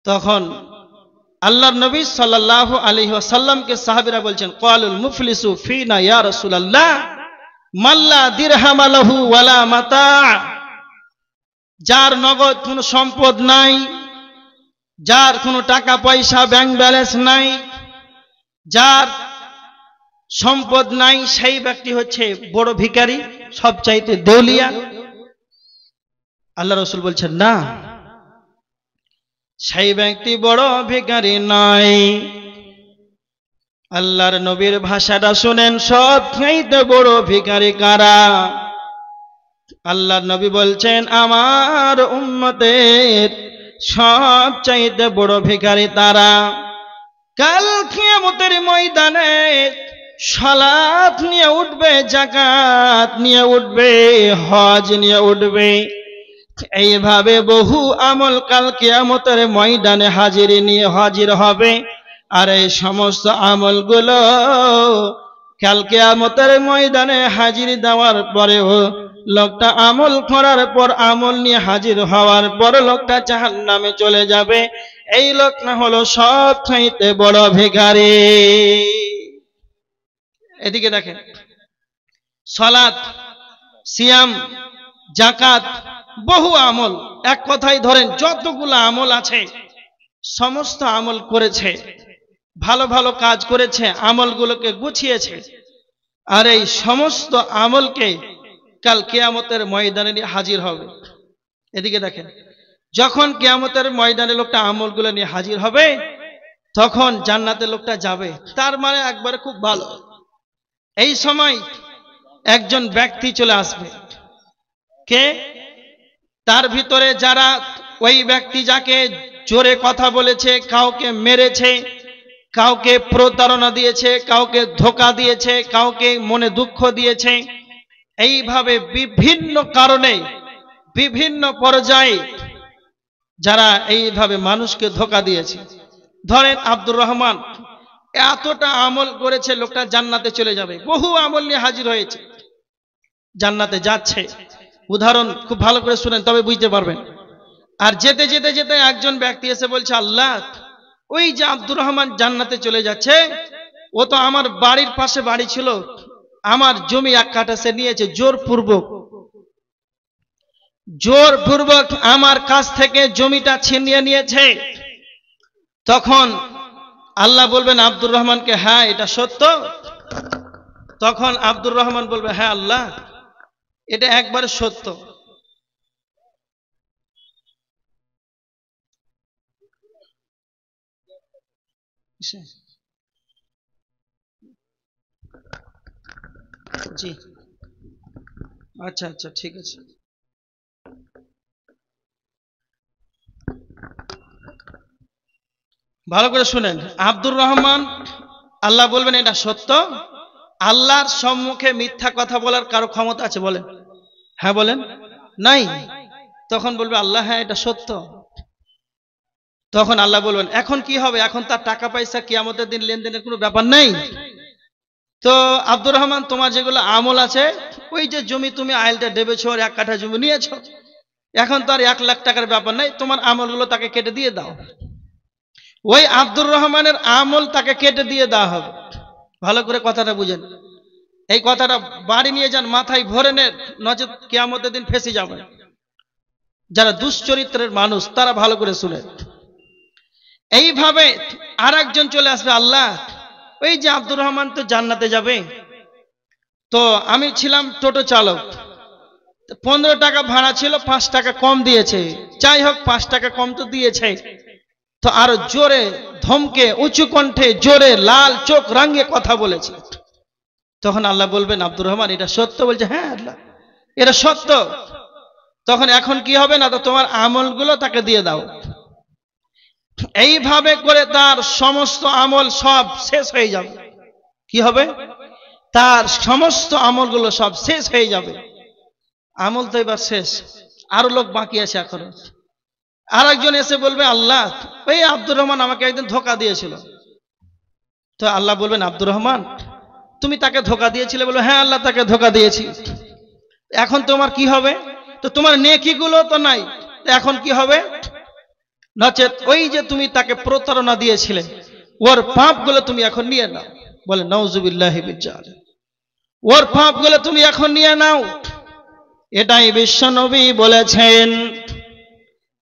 তখন আল্লাহর নবী সাল্লাল্লাহু আলাইহি ওয়াসাল্লামকে সাহাবীরা বলছেন ক্বালুল মুফলিসু ফিনা ইয়া রাসূলুল্লাহ মাল্লা দিরহাম লাহু ওয়ালা মাতা, যার নগদ কোনো সম্পদ নাই, যার কোনো টাকা পয়সা ব্যাংক ব্যালেন্স নাই, যার সম্পদ নাই, সেই ব্যক্তি হচ্ছে বড় ভিখারি, সবচাইতে দেউলিয়া। আল্লাহ রাসূল বলছেন না, সেই ব্যক্তি বড় ভিখারি নয়। আল্লাহর নবীর ভাষাটা শুনেন, সবচাইতে বড় ভিখারি কারা? আল্লাহর নবী বলছেন আমার উম্মতের সবচাইতে বড় ভিখারি তারা কাল কিয়ামতের ময়দানে সালাত নিয়ে উঠবে, যাকাত নিয়ে উঠবে, হজ নিয়ে উঠবে, এইভাবে বহু আমল কাল কিয়ামতের ময়দানে হাজিরি নিয়ে হাজির হবে। আর এই সমস্ত আমলগুলো কাল কিয়ামতের ময়দানে হাজিরি দেওয়ার পরেও লোকটা আমল করার পর, আমল নিয়ে হাজির হওয়ার পর লোকটা জাহান্নামে চলে যাবে। এই লোকটা হলো সবচাইতে বড় ভিখারি। এদিকে দেখেন, সালাত, সিয়াম, যাকাত, বহু আমল, এক কথায় ধরেন যতগুলো আমল আছে সমস্ত আমল করেছে, ভালো ভালো কাজ করেছে, আমলগুলোকে গুছিয়েছে। আর এই সমস্ত আমলকে কাল কিয়ামতের ময়দানে নিয়ে হাজির হবে। এদিকে দেখেন, যখন কিয়ামতের ময়দানে লোকটা আমলগুলো নিয়ে হাজির হবে তখন জান্নাতে লোকটা যাবে। তার মানে একবারে খুব ভালো। এই সময় একজন ব্যক্তি চলে আসবে, কে? তার ভিতরে যারা ওই ব্যক্তি যাকে জোরে কথা বলেছে, কাউকে মেরেছে, কাউকে প্রতারণা দিয়েছে, কাউকে ধোঁকা দিয়েছে, কাউকে মনে দুঃখ দিয়েছে, এইভাবে বিভিন্ন কারণে বিভিন্ন পর্যায়ে যারা এইভাবে মানুষকে ধোঁকা দিয়েছে। ধরেন আব্দুর রহমান এতটা আমল করেছে, লোকটা জান্নাতে চলে যাবে, বহু আমল নিয়ে হাজির হয়েছে, জান্নাতে যাচ্ছে। উদাহরণ খুব ভালো করে শুনেন তবে বুঝতে পারবেন। আর যেতে যেতে যেতে একজন ব্যক্তি এসে বলছে, আল্লাহ, ওই যে আব্দুর রহমান জান্নাতে চলে যাচ্ছে, ও তো আমার বাড়ির পাশে বাড়ি ছিল, আমার জমি 1 কাঠা সে নিয়েছে জোরপূর্বক আমার কাছ থেকে জমিটা ছিনিয়ে নিয়েছে। তখন আল্লাহ বলবেন আব্দুর রহমানকে, হ্যাঁ এটা সত্য? তখন আব্দুর রহমান বলবে, হ্যাঁ আল্লাহ, এটা একবারে সত্য। জি, আচ্ছা আচ্ছা, ঠিক আছে। ভালো করে শুনেন, আব্দুর রহমান, আল্লাহ বলবেন এটা সত্য। আল্লাহর সম্মুখে মিথ্যা কথা বলার কারো ক্ষমতা আছে বলেন? হ্যাঁ বলেন, নাই। তখন বলবে আল্লাহ, হ্যাঁ এটা সত্য। তখন আল্লাহ বলবেন, এখন কি হবে? এখন তার টাকা পয়সা কিয়ামতের দিন লেনদেনের কোনো ব্যাপার নেই। তো আব্দুর রহমান, তোমার যেগুলো আমল আছে, ওই যে জমি তুমি আইলটা ডেবেছো আর 1 কাঠা জমি নিয়েছো, এখন তো আর 1 লাখ টাকার ব্যাপার নাই, তোমার আমলগুলো তাকে কেটে দিয়ে দাও। ওই আব্দুর রহমানের আমল তাকে কেটে দিয়ে দেওয়া হবে। ভালো করে কথাটা বুঝেন, এই কথাটা বাড়ি নিয়ে যান, মাথায় ভরে নেন, নচেত কিয়ামতের দিন ফেঁসে যাবে। যারা দুশ্চরিত্রের মানুষ তারা ভালো করে শুনে। এইভাবে আর একজন চলে আসবে, আল্লাহ, ওই যে আব্দুর রহমান তো জান্নাতে যাবে, তো আমি ছিলাম টোটো চালক, 15 টাকা ভাড়া ছিল, 5 টাকা কম দিয়েছে, যাই হোক 5 টাকা কম তো দিয়েছে। তো আরো জোরে ধমকে উঁচু কণ্ঠে জোরে লাল চোখ রাঙিয়ে কথা বলেছে। তখন আল্লাহ বলবেন, আব্দুর রহমান এটা সত্য? বলছে, হ্যাঁ আল্লাহ এটা সত্য। তখন এখন কি হবে না, তো তোমার আমলগুলো তাকে দিয়ে দাও। এইভাবে করে তার সমস্ত আমল সব শেষ হয়ে যাবে। কি হবে? তার সমস্ত আমলগুলো সব শেষ হয়ে যাবে। আমল তো এবার শেষ, আরো লোক বাকি আছে এখনো। আর একজন এসে বলবে, আল্লাহ, ওই আব্দুর রহমান আমাকে একদিন ধোঁকা দিয়েছিল। তো আল্লাহ বলবেন, আব্দুর রহমান তুমি তাকে ধোঁকা দিয়েছিলে? বলবে, হ্যাঁ আল্লাহ, তাকে ধোঁকা দিয়েছি। এখন তোমার কি হবে? তো তোমার নেকিগুলো তো নাই, এখন কি হবে? নচেত ওই যে তুমি তাকে প্রতারণা দিয়েছিলে, ওর পাপগুলো তুমি এখন নিয়ে নাও। বলে, নাউজুবিল্লাহি মিন যালিক, ওর পাপগুলো তুমি এখন নিয়ে নাও। এটাই বিশ্বনবী বলেছেন,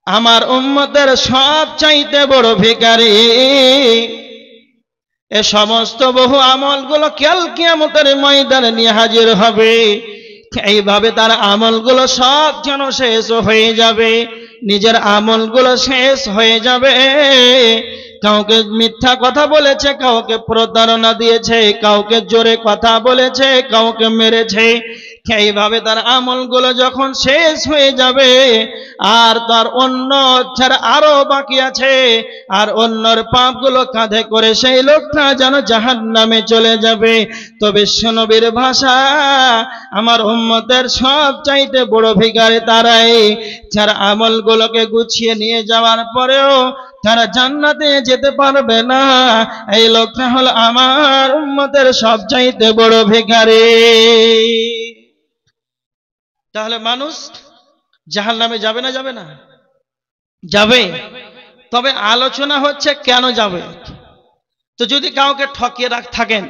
আমার উম্মতের সবচাইতে বড় ভিখারী এ সমস্ত বহু আমলগুলো কাল কিয়ামতের ময়দানে নিয়ে হাজির হবে। এইভাবে তার আমলগুলো সব যেন শেষ হয়ে যাবে, নিজের আমলগুলো শেষ হয়ে যাবে। কাউকে মিথ্যা কথা বলেছে, কাউকে প্রতারণা দিয়েছে, কাউকে জোরে কথা বলেছে, কাউকে মেরেছে, এইভাবে তার আমলগুলো যখন শেষ হয়ে যাবে, আর তার অন্য ছাড়া আরো বাকি আছে, আর অন্যর পাপগুলো কাঁধে করে সেই লোকটা যেন জাহান্নামে চলে যাবে। তো বিশ্বনবীর ভাষা, আমার উম্মতের সব চাইতে বড় ভিখারী তারাই যারা আমলগুলোকে গুছিয়ে নিয়ে যাওয়ার পরেও তারা জান্নাতে যেতে পারবে না। এই লোকটা হলো আমার উম্মতের সব চাইতে বড় ভিখারী। তাহলে মানুষ জাহান্নামে যাবে না? যাবে না? যাবে। তবে আলোচনা হচ্ছে কেন যাবে। তো যদি কাউকে ঠকিয়ে থাকেন,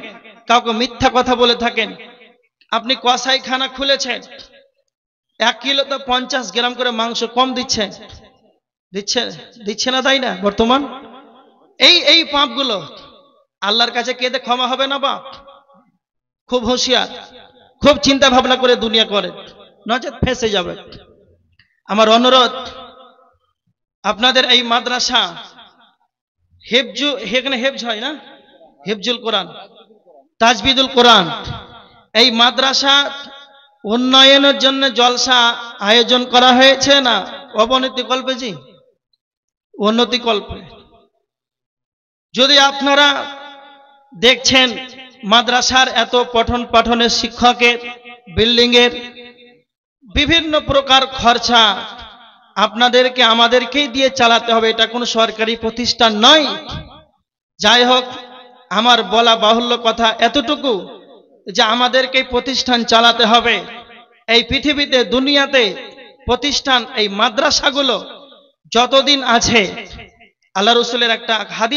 কাউকে মিথ্যা কথা বলে থাকেন, আপনি কসাইখানা খুলেছেন, 1 কিলো তো 50 গ্রাম করে মাংস কম দিচ্ছে, দিচ্ছে না, তাই না? বর্তমান এই পাপগুলো আল্লাহর কাছে কেঁদে ক্ষমা হবে না বাপ? খুব হুঁশিয়ার, খুব চিন্তা ভাবনা করে দুনিয়া করে, নচেত ফেঁসে যাবে। আমার অনুরোধ, আপনাদের এই মাদ্রাসা এখানে হেফজ হয় না, হিফজুল কোরআন, তাজবিদুল কোরআন, এই মাদ্রাসা উন্নয়নের জন্য জলসা আয়োজন করা হয়েছে না অবনতি কল্পে? জি, উন্নতি কল্পে। যদি আপনারা দেখছেন মাদ্রাসার এত পঠন পাঠনের শিক্ষকের, বিল্ডিং এর বিভিন্ন প্রকার খরচা আপনাদেরকে আমাদেরকেই দিয়ে চালাতে হবে, এটা কোনো সরকারি প্রতিষ্ঠান নয়। যাই হোক, আমার বলা বাহুল্য কথা এতটুকু যে আমাদেরকে প্রতিষ্ঠান চালাতে হবে। এই পৃথিবীতে দুনিয়াতে প্রতিষ্ঠান, এই মাদ্রাসাগুলো যতদিন আছে, আল্লাহ রসুলের একটা হাদিস